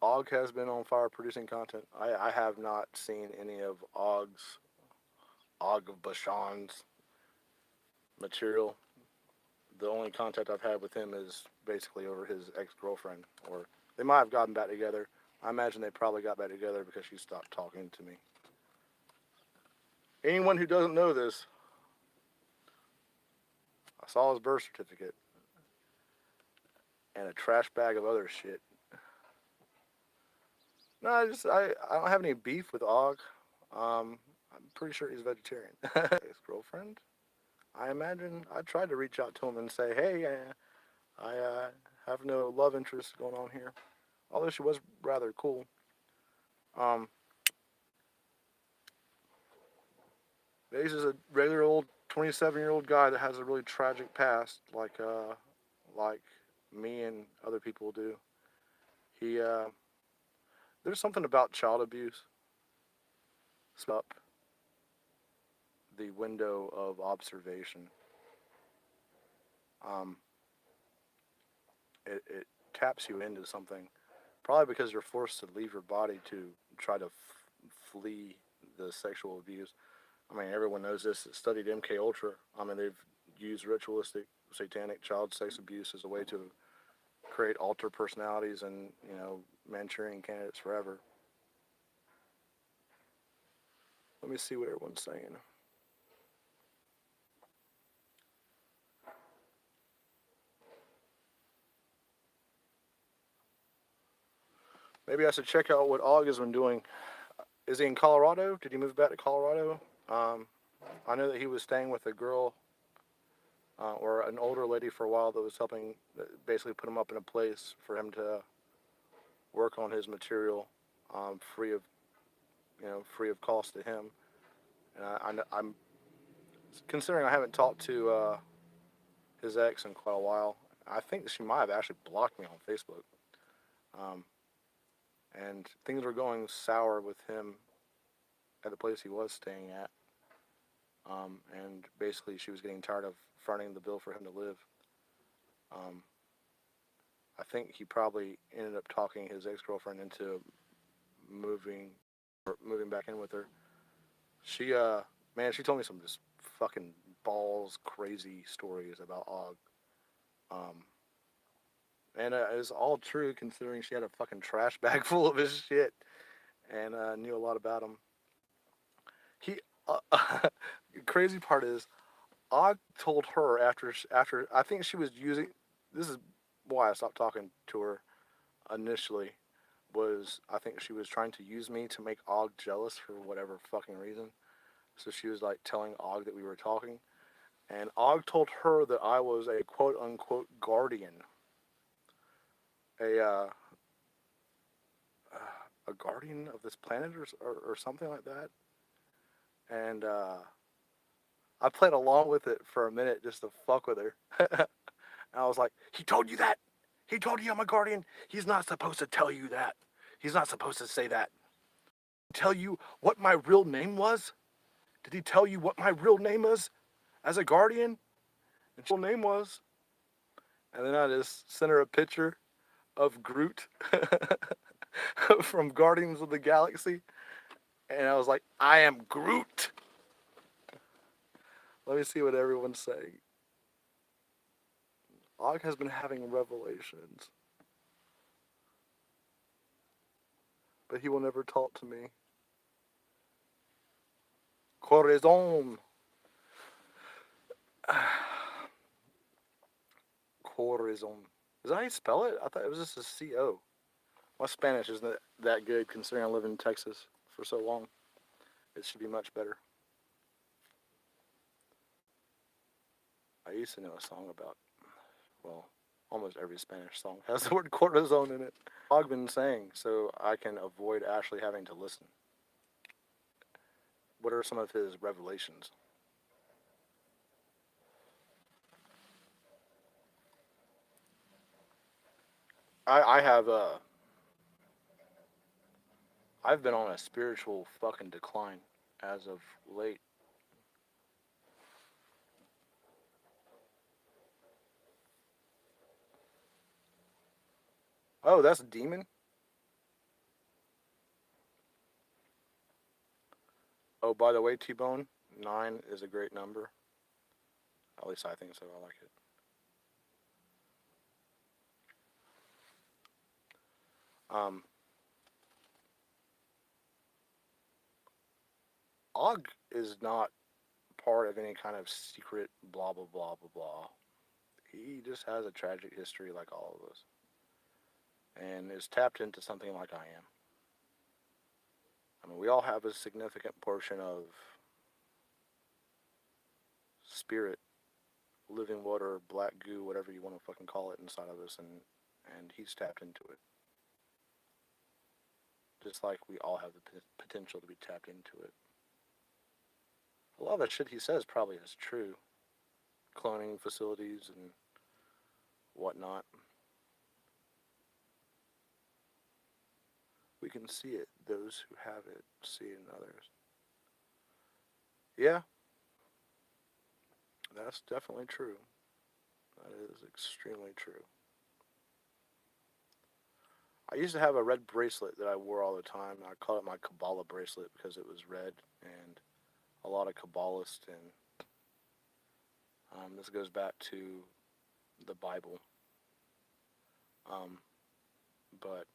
Og has been on fire producing content. I have not seen any of Og of Bashan's material. The only contact I've had with him is basically over his ex-girlfriend, or they might have gotten back together. I imagine they probably got back together because she stopped talking to me. Anyone who doesn't know this, I saw his birth certificate and a trash bag of other shit. No, I don't have any beef with Og. I'm pretty sure he's vegetarian. His girlfriend, I imagine I tried to reach out to him and say, hey, I have no love interest going on here. Although she was rather cool. He's just a regular old 27-year-old guy that has a really tragic past, like me and other people do. He there's something about child abuse. Up the window of observation. It taps you into something, probably because you're forced to leave your body to try to flee the sexual abuse. I mean, everyone knows this. That studied MK Ultra. I mean, they've used ritualistic, satanic child sex abuse as a way to create alter personalities and, you know, Manchurian candidates forever. Let me see what everyone's saying. Maybe I should check out what Og has been doing. Is he in Colorado? Did he move back to Colorado? I know that he was staying with a girl or an older lady for a while that was helping basically put him up in a place for him to work on his material free of cost to him. And I'm considering I haven't talked to his ex in quite a while. I think she might have actually blocked me on Facebook. And things were going sour with him at the place he was staying at. And basically she was getting tired of fronting the bill for him to live. I think he probably ended up talking his ex-girlfriend into moving back in with her. She she told me some just fucking balls crazy stories about Og. And it was all true considering she had a fucking trash bag full of his shit and knew a lot about him. The crazy part is, Og told her after I think she was using, this is why I stopped talking to her initially, was I think she was trying to use me to make Og jealous for whatever fucking reason. So she was like telling Og that we were talking, and Og told her that I was a quote unquote guardian. A guardian of this planet or something like that. And I played along with it for a minute just to fuck with her. And I was like, he told you that? He told you I'm a guardian? He's not supposed to tell you that. He's not supposed to say that. Tell you what my real name was? Did he tell you what my real name is as a guardian? And real name was. And then I just sent her a picture of Groot from Guardians of the Galaxy. And I was like, I am Groot. Let me see what everyone's saying. Og has been having revelations, but he will never talk to me. Corazon. Corazon. Is that how you spell it? I thought it was just a C-O. My Spanish isn't that good considering I live in Texas for so long. It should be much better. I used to know a song about, well, almost every Spanish song has the word corazon in it. I've been saying so I can avoid actually having to listen. What are some of his revelations? I've been on a spiritual fucking decline as of late. Oh, that's a demon? Oh, by the way, T-Bone, 9 is a great number. At least I think so. I like it. Og is not part of any kind of secret blah, blah, blah, blah, blah. He just has a tragic history like all of us. And is tapped into something like I am. I mean, we all have a significant portion of spirit, living water, black goo, whatever you want to fucking call it, inside of us, and he's tapped into it. Just like we all have the potential to be tapped into it. A lot of the shit he says probably is true. Cloning facilities and whatnot. We can see it. Those who have it see it in others. Yeah, that's definitely true. That is extremely true. I used to have a red bracelet that I wore all the time. I called it my Kabbalah bracelet because it was red, and a lot of Kabbalists, and this goes back to the Bible. But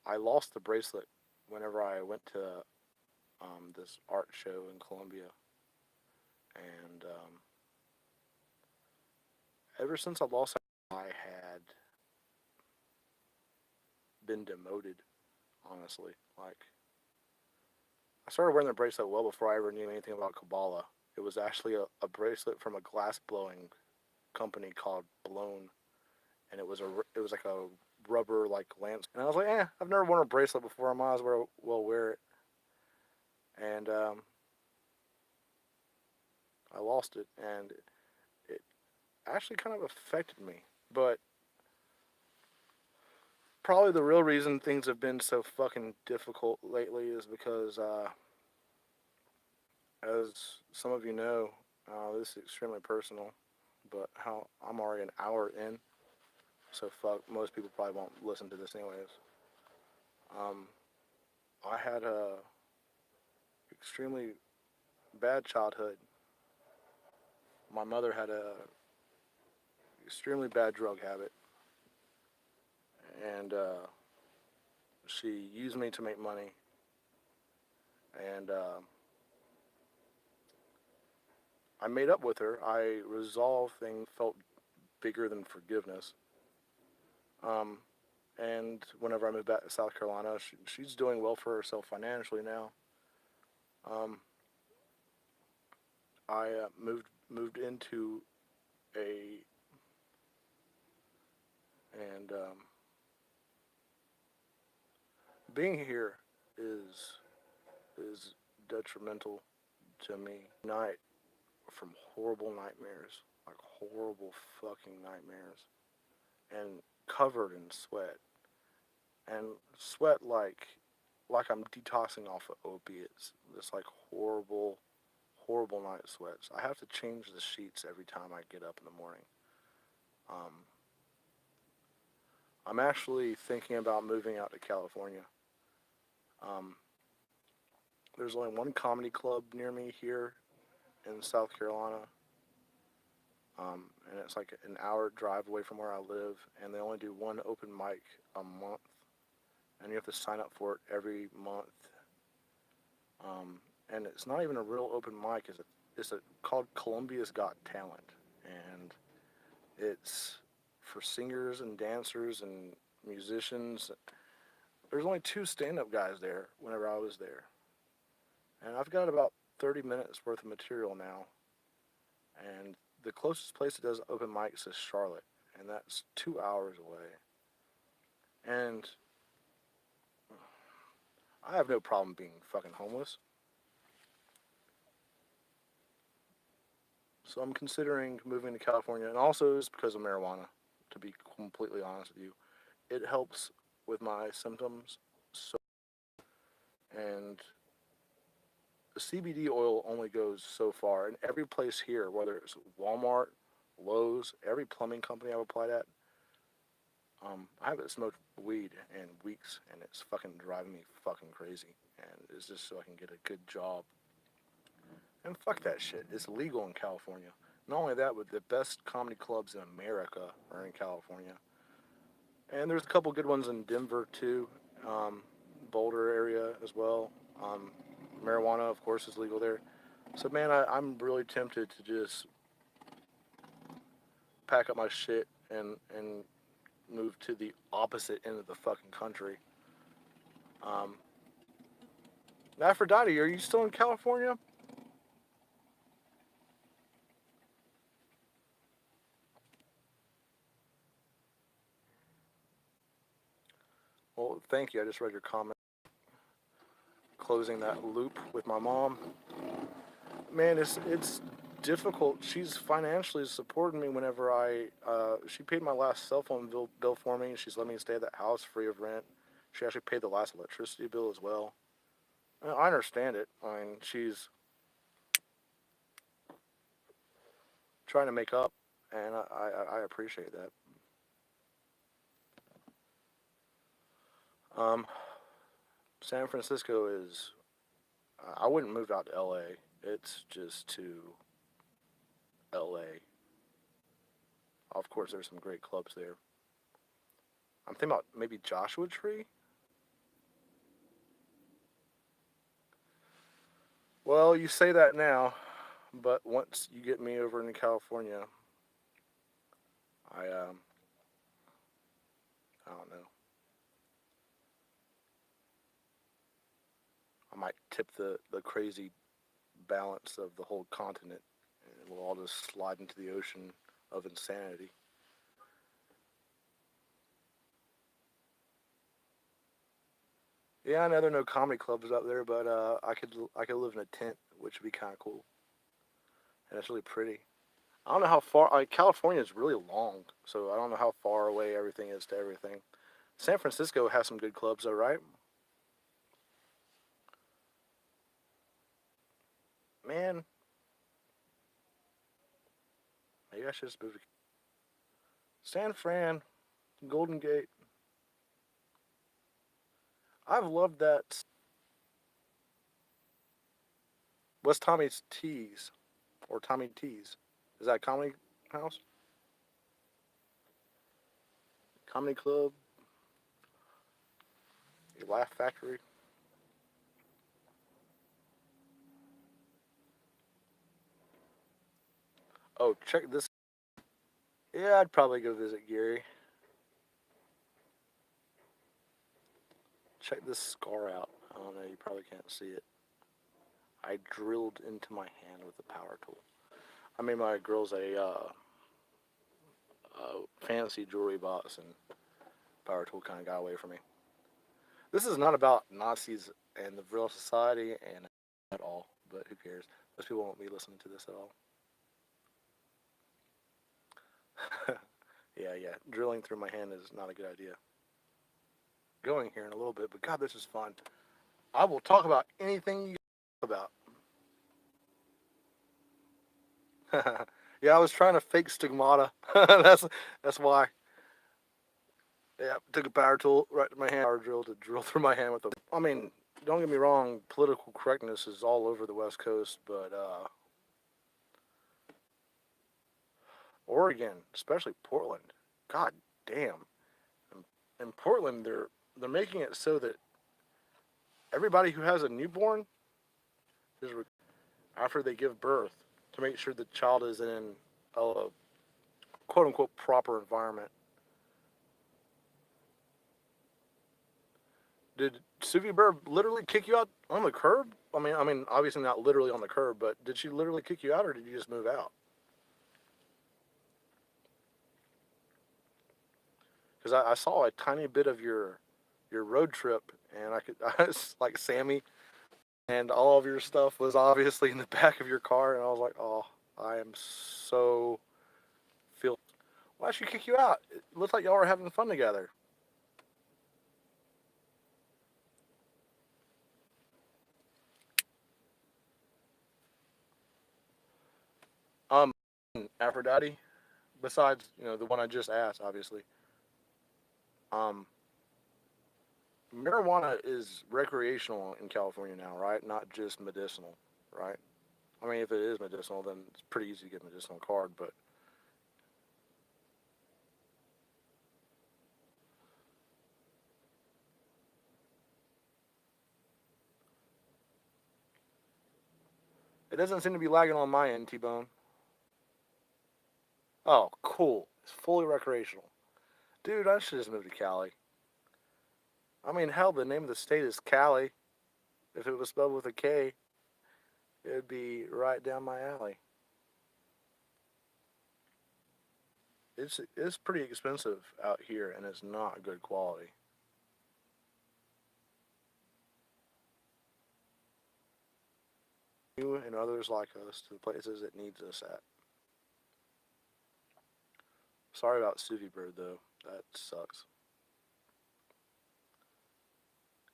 I lost the bracelet whenever I went to this art show in Colombia, and ever since I lost it, I had been demoted, honestly. Like, I started wearing the bracelet well before I ever knew anything about Kabbalah. It was actually a bracelet from a glass blowing company called Blown, and it was like a rubber like lance. And I was like, I've never worn a bracelet before. I might as well wear it. And I lost it, and it actually kind of affected me. But probably the real reason things have been so fucking difficult lately is because, as some of you know, this is extremely personal, but how I'm already an hour in, so fuck, most people probably won't listen to this anyways. I had a extremely bad childhood. My mother had a extremely bad drug habit, and she used me to make money, and I made up with her. I resolved things felt bigger than forgiveness. And whenever I moved back to South Carolina, she's doing well for herself financially now. I moved into a and being here is detrimental to me. Night from horrible nightmares, like horrible fucking nightmares, and covered in sweat, and sweat like like I'm detoxing off of opiates. This like horrible, horrible night sweats. I have to change the sheets every time I get up in the morning. Um, I'm actually thinking about moving out to California. Um, there's only one comedy club near me here in South Carolina, and it's like an hour drive away from where I live, and they only do one open mic a month, and you have to sign up for it every month. And it's not even a real open mic; it's called Columbia's Got Talent, and it's for singers and dancers and musicians. There's only two stand-up guys there whenever I was there, and I've got about 30 minutes worth of material now. And the closest place that does open mics is Charlotte, and that's 2 hours away. And I have no problem being fucking homeless. So I'm considering moving to California, and also it's because of marijuana, to be completely honest with you. It helps with my symptoms, so, and the CBD oil only goes so far. And every place here, whether it's Walmart, Lowe's, every plumbing company I've applied at, I haven't smoked weed in weeks, and it's fucking driving me fucking crazy. And it's just so I can get a good job. And fuck that shit. It's legal in California. Not only that, but the best comedy clubs in America are in California. And there's a couple good ones in Denver too, Boulder area as well. Um, Marijuana, of course, is legal there. So man, I'm really tempted to just pack up my shit and move to the opposite end of the fucking country. Um, Aphrodite, are you still in California? Well, thank you. I just read your comment. Closing that loop with my mom. Man, it's difficult. She's financially supporting me whenever she paid my last cell phone bill for me. She's let me stay at that house free of rent. She actually paid the last electricity bill as well. I understand it. I mean, she's trying to make up, and I appreciate that. Um, San Francisco is. I wouldn't move out to L.A. It's just too L.A. Of course, there's some great clubs there. I'm thinking about maybe Joshua Tree. Well, you say that now, but once you get me over into California, I I don't know. I might tip the crazy balance of the whole continent, and we'll all just slide into the ocean of insanity. Yeah, I know there are no comedy clubs up there, but I could live in a tent, which would be kind of cool, and it's really pretty. I don't know how far. Like California is really long, so I don't know how far away everything is to everything. San Francisco has some good clubs, though, right? Man, maybe I should just move to San Fran, Golden Gate. I've loved that. What's Tommy's Tees or Tommy T's? Is that a comedy house? Comedy club? A Laugh Factory? Oh, check this. Yeah, I'd probably go visit Gary. Check this scar out. I don't know, you probably can't see it. I drilled into my hand with a power tool. I made my girls a fancy jewelry box, and power tool kind of got away from me. This is not about Nazis and the Vril Society and at all, but who cares? Those people won't be listening to this at all. Yeah. Drilling through my hand is not a good idea. Going here in a little bit, but God, this is fun. I will talk about anything you about. Yeah, I was trying to fake stigmata. That's why. Yeah, took a power tool right to my hand, power drill to drill through my hand with a. I mean, don't get me wrong, political correctness is all over the West Coast, but Oregon, especially Portland, god damn. In Portland, they're making it so that everybody who has a newborn is after they give birth to make sure the child is in a quote unquote proper environment. Did Suvi Bird literally kick you out on the curb? I mean, obviously not literally on the curb, but did she literally kick you out, or did you just move out? Because I saw a tiny bit of your road trip, and I was like Sammy, and all of your stuff was obviously in the back of your car, and I was like, oh, I am so feel. Why'd she kick you out? It looked like y'all were having fun together. Um, Aphrodite, besides the one I just asked, obviously. Um, Marijuana is recreational in California now, right? Not just medicinal, right? I mean, if it is medicinal, then it's pretty easy to get a medicinal card, but it doesn't seem to be lagging on my end, T-Bone. Oh, cool. It's fully recreational. Dude, I should just move to Cali. I mean, hell, the name of the state is Cali. If it was spelled with a K, it'd be right down my alley. It's pretty expensive out here, and it's not good quality. You and others like us to the places it needs us at. Sorry about Suvi Bird, though. That sucks.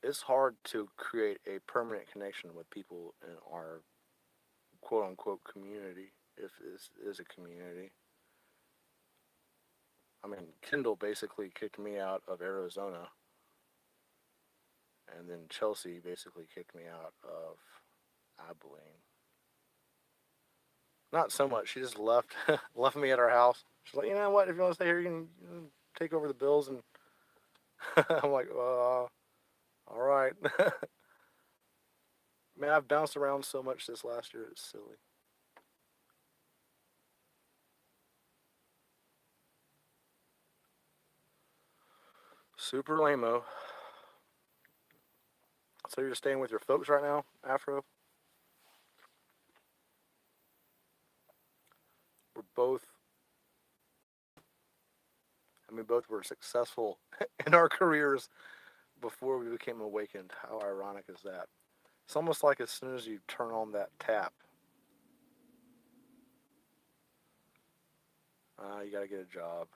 It's hard to create a permanent connection with people in our quote unquote community, if this is a community. I mean, Kendall basically kicked me out of Arizona, and then Chelsea basically kicked me out of Abilene. Not so much. She just left left me at our house. She's like, you know what? If you want to stay here, you can take over the bills. And I'm like, all right. Man, I've bounced around so much this last year. It's silly. Super lame-o. So you're staying with your folks right now, Afro? We're both, both were successful in our careers before we became awakened. How ironic is that? It's almost like as soon as you turn on that tap, you gotta get a job.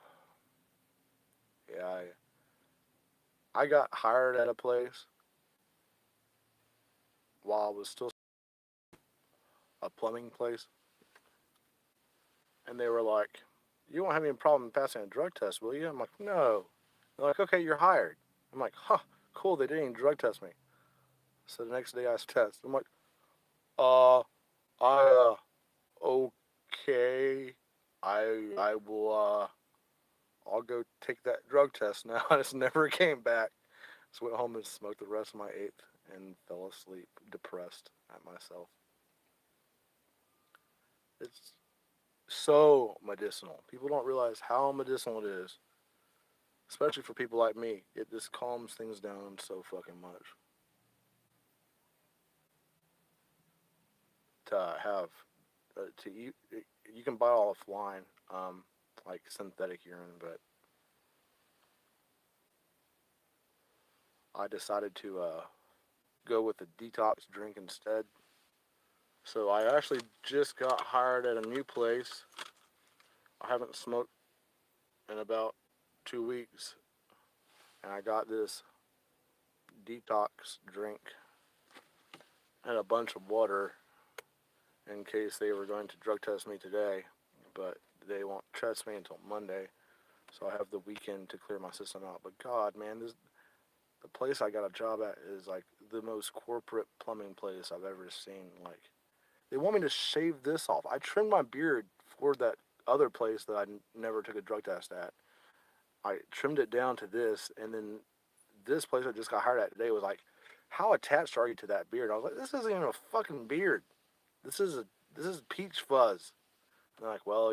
Yeah, I got hired at a place while I was still a plumbing place, and they were like, "You won't have any problem passing a drug test, will you?" I'm like, "No." They're like, "Okay, you're hired." I'm like, "Huh, cool." They didn't even drug test me. So the next day I test. I'm like, "Uh, okay, I will I'll go take that drug test now." I just never came back. Just went home and smoked the rest of my eighth and fell asleep, depressed at myself. It's so medicinal. People don't realize how medicinal it is, especially for people like me. It just calms things down so fucking much. To have, to you can buy all offline, like synthetic urine, but I decided to go with a detox drink instead. So I actually just got hired at a new place. I haven't smoked in about 2 weeks, and I got this detox drink. and a bunch of water in case they were going to drug test me today, but they won't test me until Monday, so I have the weekend to clear my system out. But God, man, the place I got a job at is like the most corporate plumbing place I've ever seen. Like, they want me to shave this off. I trimmed my beard for that other place that I never took a drug test at. I trimmed it down to this, and then this place I just got hired at today was like, "How attached are you to that beard?" I was like, "This isn't even a fucking beard. This is peach fuzz." And they're like, "Well,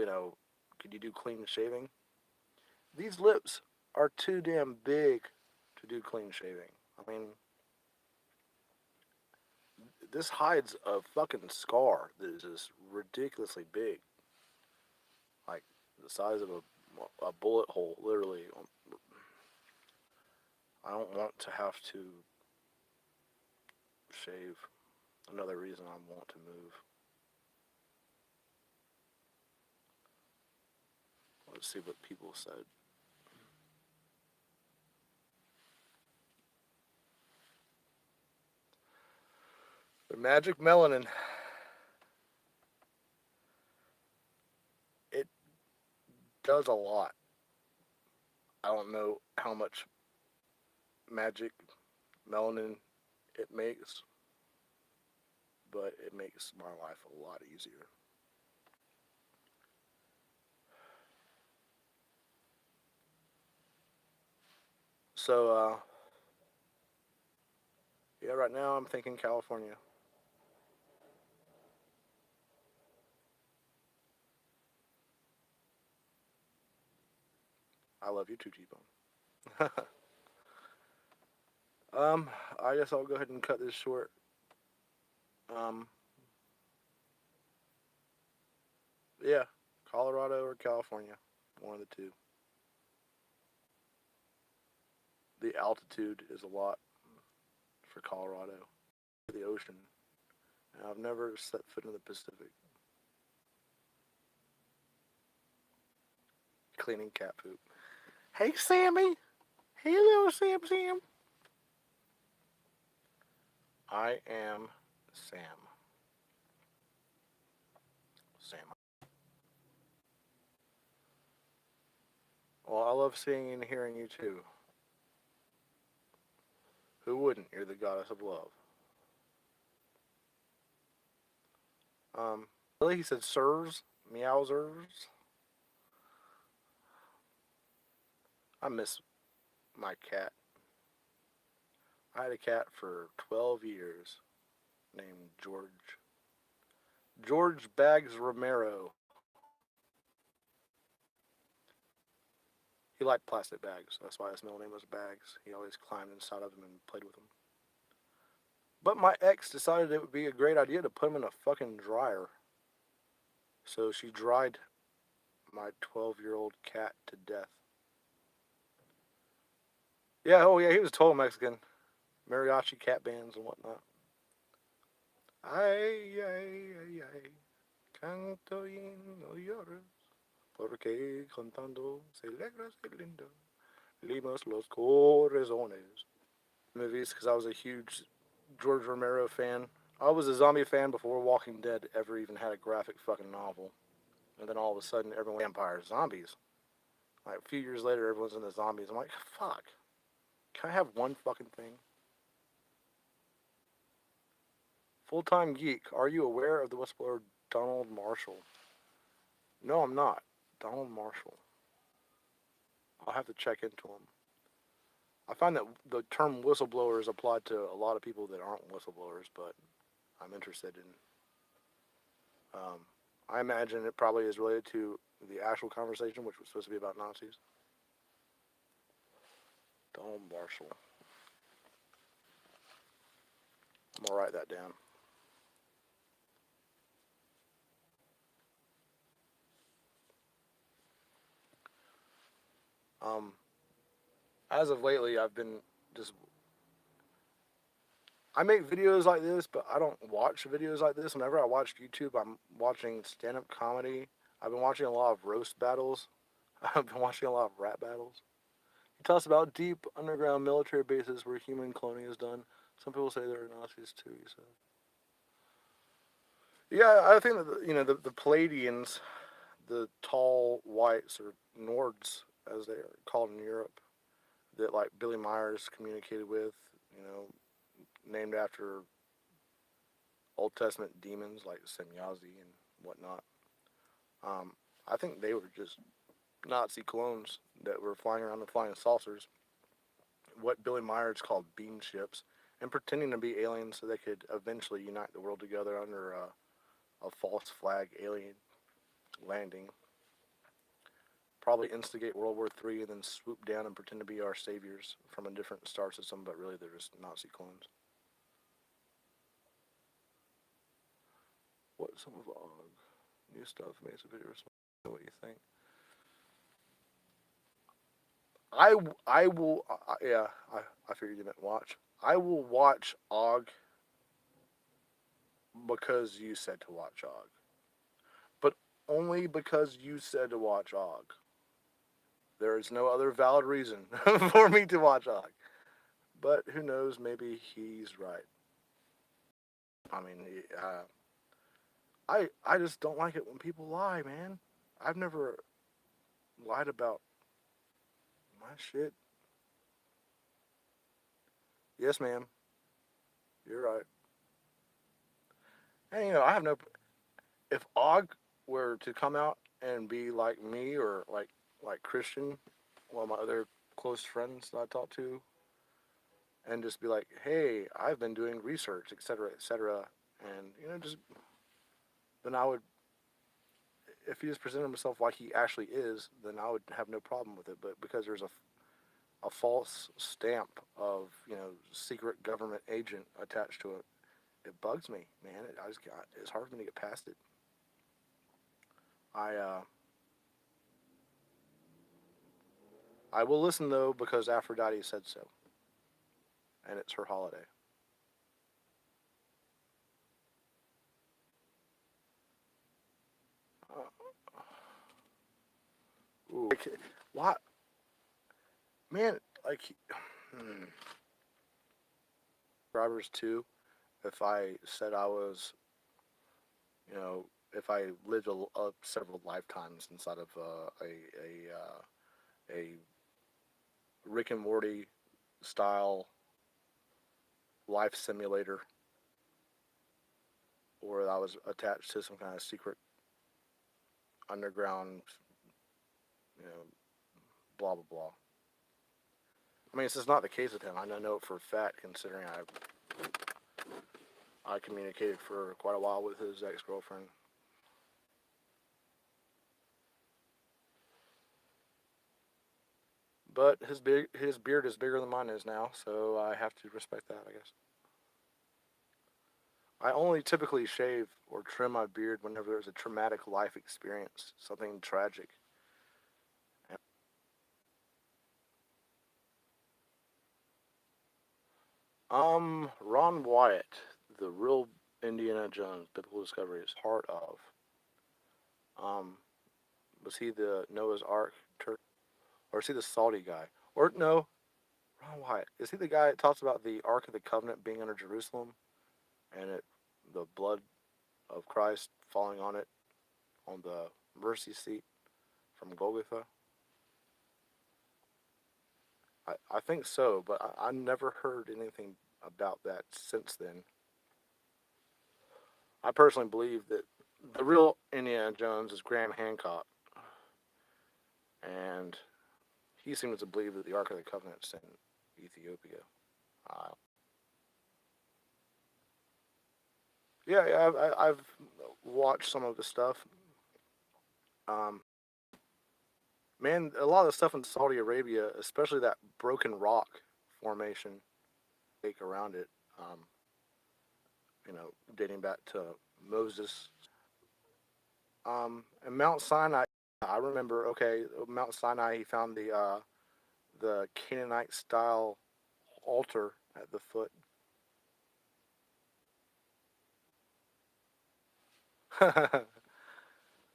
could you do clean shaving?" These lips are too damn big to do clean shaving. I mean, this hides a fucking scar that is just ridiculously big, like the size of a bullet hole, literally. I don't want to have to shave. Another reason I want to move. Let's see what people said. The magic melanin. It does a lot. I don't know how much magic melanin it makes, but it makes my life a lot easier. So, yeah, right now I'm thinking California. I love you too, T-Bone. I guess I'll go ahead and cut this short. Um, yeah, Colorado or California, one of the two. The altitude is a lot for Colorado. The ocean. And I've never set foot in the Pacific. Cleaning cat poop. Hey, Sammy. Hey, little Sam Sam. I am Sam. Sam. Well, I love seeing and hearing you too. Who wouldn't? You're the goddess of love. Really? He said sirs? Meowsers? I miss my cat. I had a cat for 12 years named George. George Bags Romero. He liked plastic bags. That's why his middle name was Bags. He always climbed inside of them and played with them. But my ex decided it would be a great idea to put him in a fucking dryer. So she dried my 12-year-old cat to death. Yeah, oh yeah, he was total Mexican. Mariachi cat bands and whatnot. Ay, ay, ay, ay. Canto y no llores. Porque cantando se alegra el lindo. Limos los corazones. Movies, because I was a huge George Romero fan. I was a zombie fan before Walking Dead ever even had a graphic fucking novel. And then all of a sudden, everyone vampires, zombies. Like a few years later, everyone's into zombies. I'm like, fuck. Can I have one fucking thing? Full-time geek. Are you aware of the whistleblower Donald Marshall? No, I'm not. Donald Marshall. I'll have to check into him. I find that the term whistleblower is applied to a lot of people that aren't whistleblowers, but I'm interested in. I imagine it probably is related to the actual conversation, which was supposed to be about Nazis. Donald Marshall. I'm gonna write that down. Um, as of lately, I've been just. I make videos like this, but I don't watch videos like this. Whenever I watch YouTube, I'm watching stand-up comedy. I've been watching a lot of roast battles. I've been watching a lot of rap battles. He talks about deep underground military bases where human cloning is done. Some people say they're Nazis too, he said. Yeah, I think that the Palladians, the tall whites or Nords as they are called in Europe, that like Billy Myers communicated with, you know, named after Old Testament demons like Semyazi and whatnot. Um, I think they were just Nazi clones that were flying around in flying saucers, what Billy Myers called beam ships, and pretending to be aliens so they could eventually unite the world together under a false flag alien landing. Probably instigate World War III and then swoop down and pretend to be our saviors from a different star system, but really they're just Nazi clones. What some of new stuff makes a video response? What you think? I will yeah, I figured you meant watch. I will watch Og because you said to watch Og, but only because you said to watch Og. There is no other valid reason for me to watch Og. But who knows? Maybe he's right. I mean, I just don't like it when people lie, man. I've never lied about my shit. Yes, ma'am. You're right. And I have no. If Og were to come out and be like me or like Christian, one of my other close friends that I talk to, and just be like, "Hey, I've been doing research, etc., and just then I would, if he just presented himself like he actually is, then I would have no problem with it. But because there's a false stamp of secret government agent attached to it, it bugs me, man. It's hard for me to get past it. I uh, I will listen though because Aphrodite said so, and it's her holiday. Uh, ooh, what man? Like, hmm, Robbers 2. If I said I was, if I lived several lifetimes inside of a Rick and Morty style life simulator, or I was attached to some kind of secret underground, you know, blah blah blah. I mean, this is not the case with him. I know it for a fact, considering I communicated for quite a while with his ex-girlfriend. But his beard is bigger than mine is now, so I have to respect that, I guess. I only typically shave or trim my beard whenever there's a traumatic life experience, something tragic. Ron Wyatt, the real Indiana Jones, Biblical Discovery is part of. Um, was he the Noah's Ark Turk, or is he the salty guy? Or no, Ron Wyatt. Is he the guy that talks about the Ark of the Covenant being under Jerusalem and the blood of Christ falling on it on the mercy seat from Golgotha? I think so, but I never heard anything about that since then. I personally believe that the real Indiana Jones is Graham Hancock, and he seems to believe that the Ark of the Covenant is in Ethiopia. Uh, yeah, I've watched some of the stuff. Um, man, a lot of the stuff in Saudi Arabia, especially that broken rock formation, take around it, dating back to Moses. And Mount Sinai, I remember. Okay, Mount Sinai, he found the Canaanite style altar at the foot.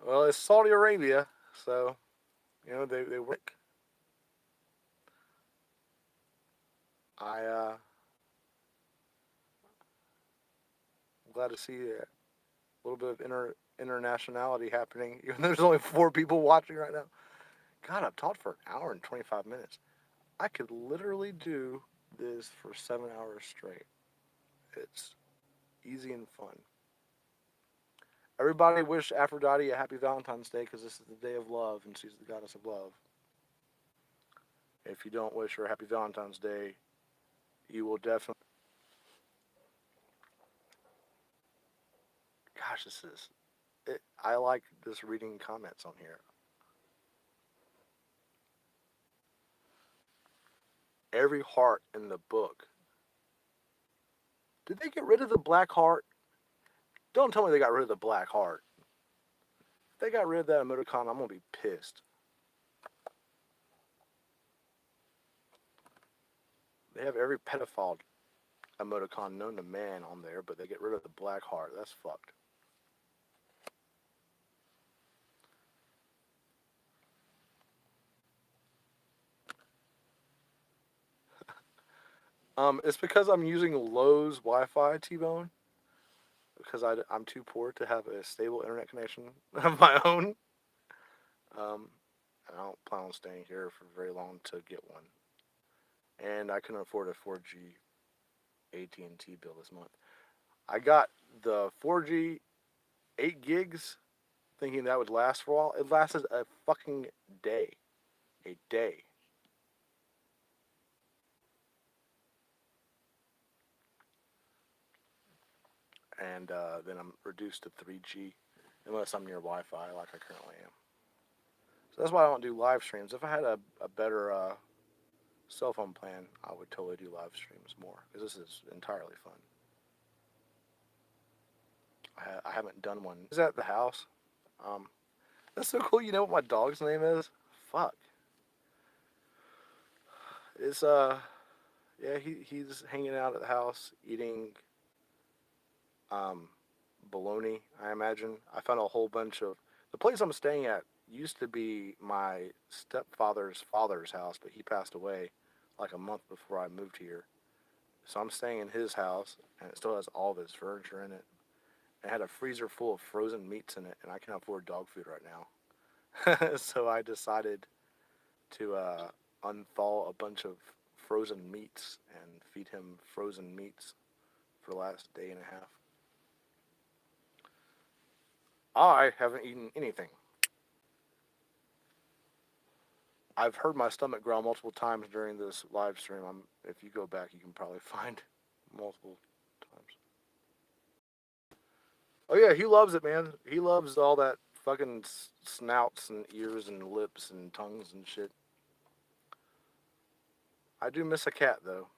Well, it's Saudi Arabia, so they work. I'm glad to see that. A little bit of internationality happening, even though there's only 4 people watching right now. God, I've talked for an hour and 25 minutes. I could literally do this for 7 hours straight. It's easy and fun. Everybody wish Aphrodite a happy Valentine's Day because this is the day of love and she's the goddess of love. If you don't wish her a happy Valentine's Day, you will definitely. Gosh, this is. I like this reading comments on here. Every heart in the book. Did they get rid of the black heart? Don't tell me they got rid of the black heart. If they got rid of that emoticon, I'm gonna be pissed. They have every pedophile emoticon known to man on there, but they get rid of the black heart. That's fucked. It's because I'm using Lowe's Wi-Fi T-Bone because I'm too poor to have a stable internet connection of my own. And I don't plan on staying here for very long to get one. And I couldn't afford a 4G AT&T bill this month. I got the 4G 8 gigs thinking that would last for a while. It lasted a fucking day. A day. And then I'm reduced to 3G unless I'm near Wi-Fi like I currently am. So that's why I don't do live streams. If I had a better cell phone plan, I would totally do live streams more because this is entirely fun. I haven't done one. Is at the house? That's so cool. You know what my dog's name is? Fuck. It's yeah, he's hanging out at the house eating bologna, I imagine. I found a whole bunch of the place I'm staying at used to be my stepfather's father's house, but he passed away like a month before I moved here. So I'm staying in his house, and it still has all of his furniture in it. It had a freezer full of frozen meats in it, and I can't afford dog food right now. So I decided to unthaw a bunch of frozen meats and feed him frozen meats for the last day and a half. I haven't eaten anything. I've heard my stomach growl multiple times during this live stream. If you go back, you can probably find multiple times. Oh yeah, he loves it, man. He loves all that fucking snouts and ears and lips and tongues and shit. I do miss a cat though.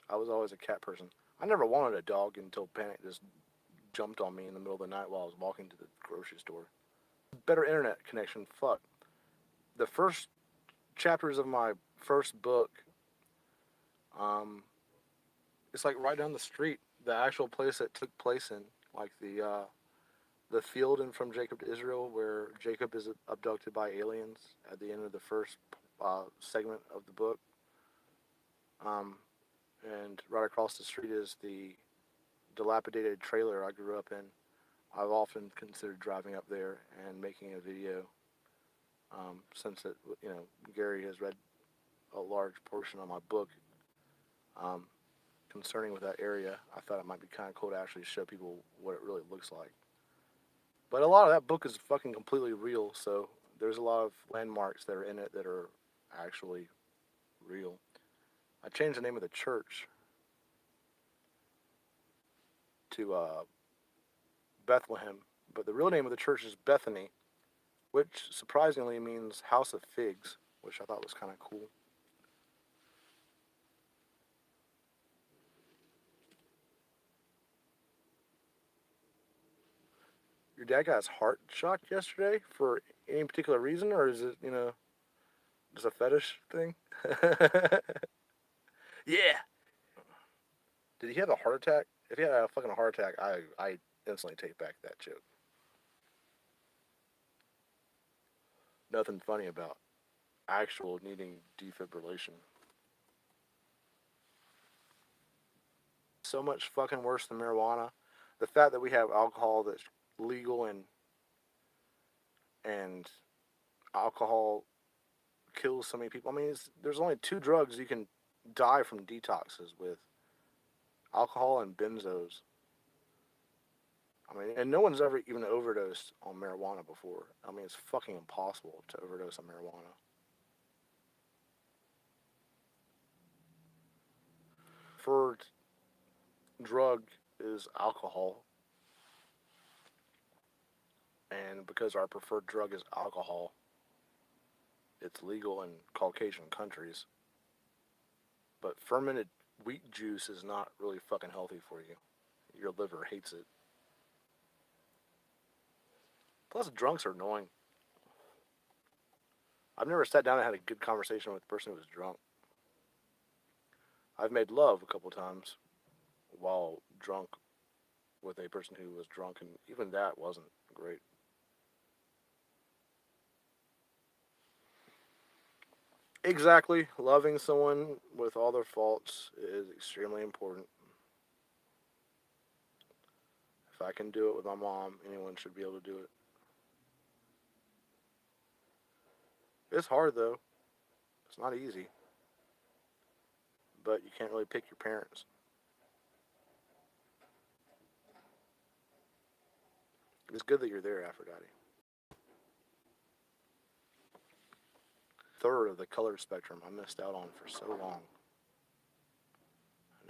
I was always a cat person. I never wanted a dog until Panic just jumped on me in the middle of the night while I was walking to the grocery store. Better internet connection. Fuck. The first chapters of my first book, it's like right down the street. The actual place that took place in, like the field in From Jacob to Israel, where Jacob is abducted by aliens at the end of the first segment of the book. And right across the street is the dilapidated trailer I grew up in. I've often considered driving up there and making a video. Since it, Gary has read a large portion of my book concerning with that area, I thought it might be kind of cool to actually show people what it really looks like. But a lot of that book is fucking completely real, so there's a lot of landmarks that are in it that are actually real. I changed the name of the church to Bethlehem, but the real name of the church is Bethany, which surprisingly means house of figs, which I thought was kind of cool. Your dad got his heart shocked yesterday for any particular reason, or is it, just a fetish thing? Yeah. Did he have a heart attack? If he had a fucking heart attack, I instantly take back that joke. Nothing funny about actual needing defibrillation. So much fucking worse than marijuana. the fact that we have alcohol that's legal and alcohol kills so many people. I mean, there's only 2 drugs you can die from detoxes with: alcohol and benzos. I mean, and no one's ever even overdosed on marijuana before. I mean, it's fucking impossible to overdose on marijuana. Preferred drug is alcohol, and because our preferred drug is alcohol, it's legal in Caucasian countries. But fermented wheat juice is not really fucking healthy for you. Your liver hates it. Plus, drunks are annoying. I've never sat down and had a good conversation with a person who was drunk. I've made love a couple times while drunk with a person who was drunk, and even that wasn't great. Exactly. Loving someone with all their faults is extremely important. If I can do it with my mom, anyone should be able to do it. It's hard, though. It's not easy. But you can't really pick your parents. It's good that you're there, Aphrodite. Third of the color spectrum I missed out on for so long.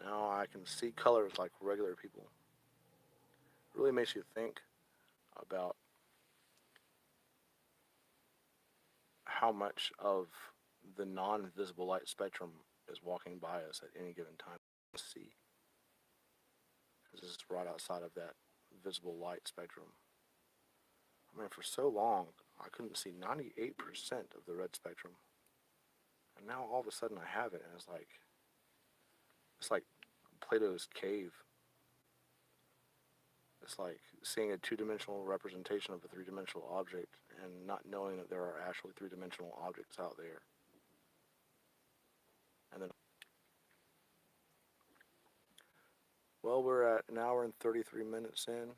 Now I can see colors like regular people. It really makes you think about how much of the non-visible light spectrum is walking by us at any given time. See, because this is right outside of that visible light spectrum. I mean, for so long, I couldn't see 98% of the red spectrum. And now all of a sudden I have it, and it's like Plato's cave. It's like seeing a 2-dimensional representation of a 3-dimensional object and not knowing that there are actually 3-dimensional objects out there. And then, well, we're at an hour and 33 minutes in.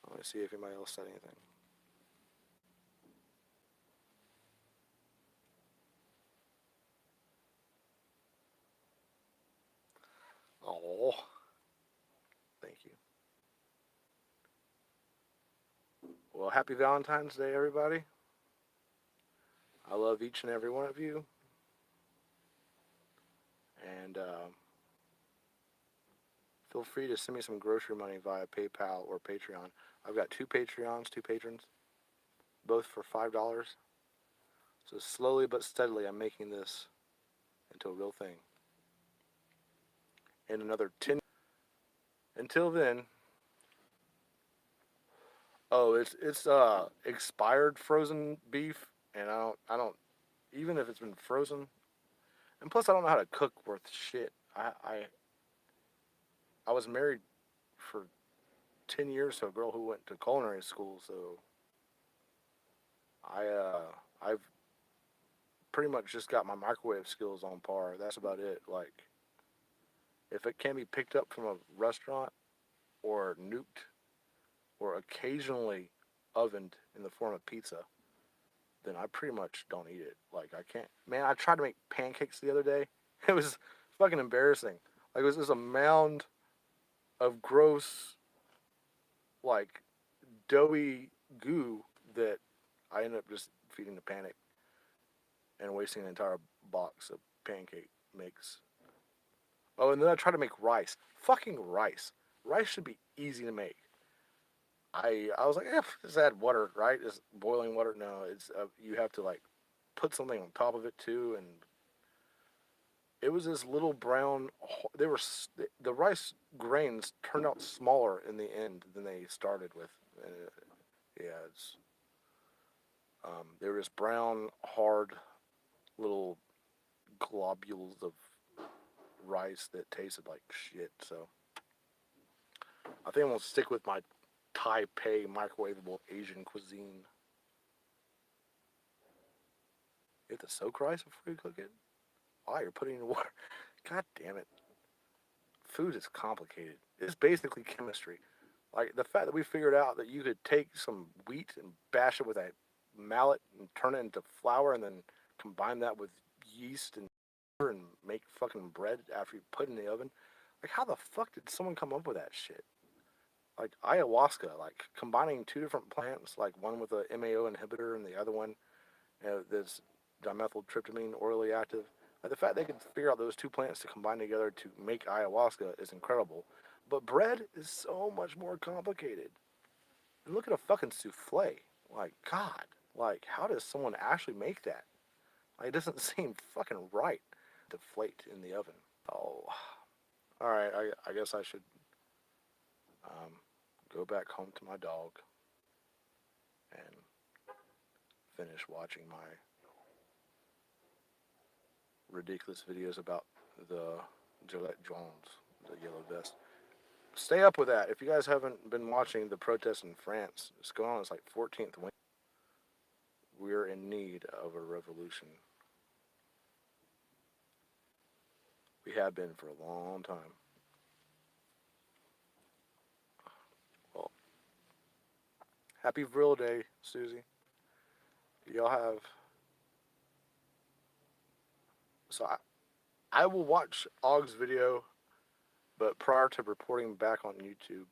Let me see if anybody else said anything. Oh, thank you. Well, happy Valentine's Day, everybody. I love each and every one of you. And feel free to send me some grocery money via PayPal or Patreon. I've got 2 Patreons, 2 patrons, both for $5. So slowly but steadily, I'm making this into a real thing. In another 10. Until then. Oh, it's expired frozen beef, and I don't even if it's been frozen. And plus, I don't know how to cook worth shit. I was married for 10 years to a girl who went to culinary school, so I've pretty much just got my microwave skills on par. That's about it. Like, if it can be picked up from a restaurant or nuked or occasionally ovened in the form of pizza, then I pretty much don't eat it. Like, I can't. Man, I tried to make pancakes the other day. It was fucking embarrassing. Like, it was just a mound of gross, like, doughy goo that I ended up just feeding the panic and wasting an entire box of pancake mix. Oh, and then I tried to make rice. Fucking rice. Rice should be easy to make. I was like, just add water, right? Just boiling water. No, it's you have to like put something on top of it too, and it was this little brown. They were the rice grains turned out smaller in the end than they started with. Yeah, it's they were just brown, hard, little globules of rice that tasted like shit. So I think I'm gonna stick with my Taipei microwavable Asian cuisine. You have to soak rice before you cook it? Why? You're putting it in water. God damn it. food is complicated. It's basically chemistry. Like the fact that we figured out that you could take some wheat and bash it with a mallet and turn it into flour and then combine that with yeast and sugar and make fucking bread after you put it in the oven. Like how the fuck did someone come up with that shit? Like ayahuasca, like combining two different plants, like one with a MAO inhibitor and the other one, that's dimethyltryptamine orally active. Like the fact they could figure out those two plants to combine together to make ayahuasca is incredible. But bread is so much more complicated. And look at a fucking souffle. Like, God. Like, how does someone actually make that? Like, it doesn't seem fucking right. Deflate in the oven. Oh. Alright, I guess I should go back home to my dog and finish watching my ridiculous videos about the Gillette Jones, the yellow vest. Stay up with that. If you guys haven't been watching the protests in France, it's going on. It's like 14th week. We're in need of a revolution. We have been for a long time. Well, happy Vril Day, Susie. Y'all have... So I will watch Og's video, but prior to reporting back on YouTube,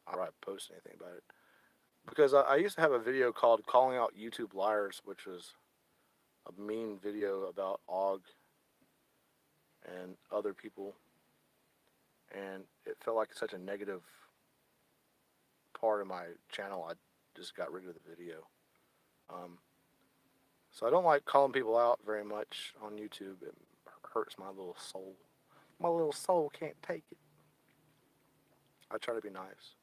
I don't post anything about it. Because I used to have a video called Calling Out YouTube Liars, which was a mean video about Og and other people. And it felt like such a negative part of my channel, I just got rid of the video. So I don't like calling people out very much on YouTube. It hurts my little soul. My little soul can't take it. I try to be nice.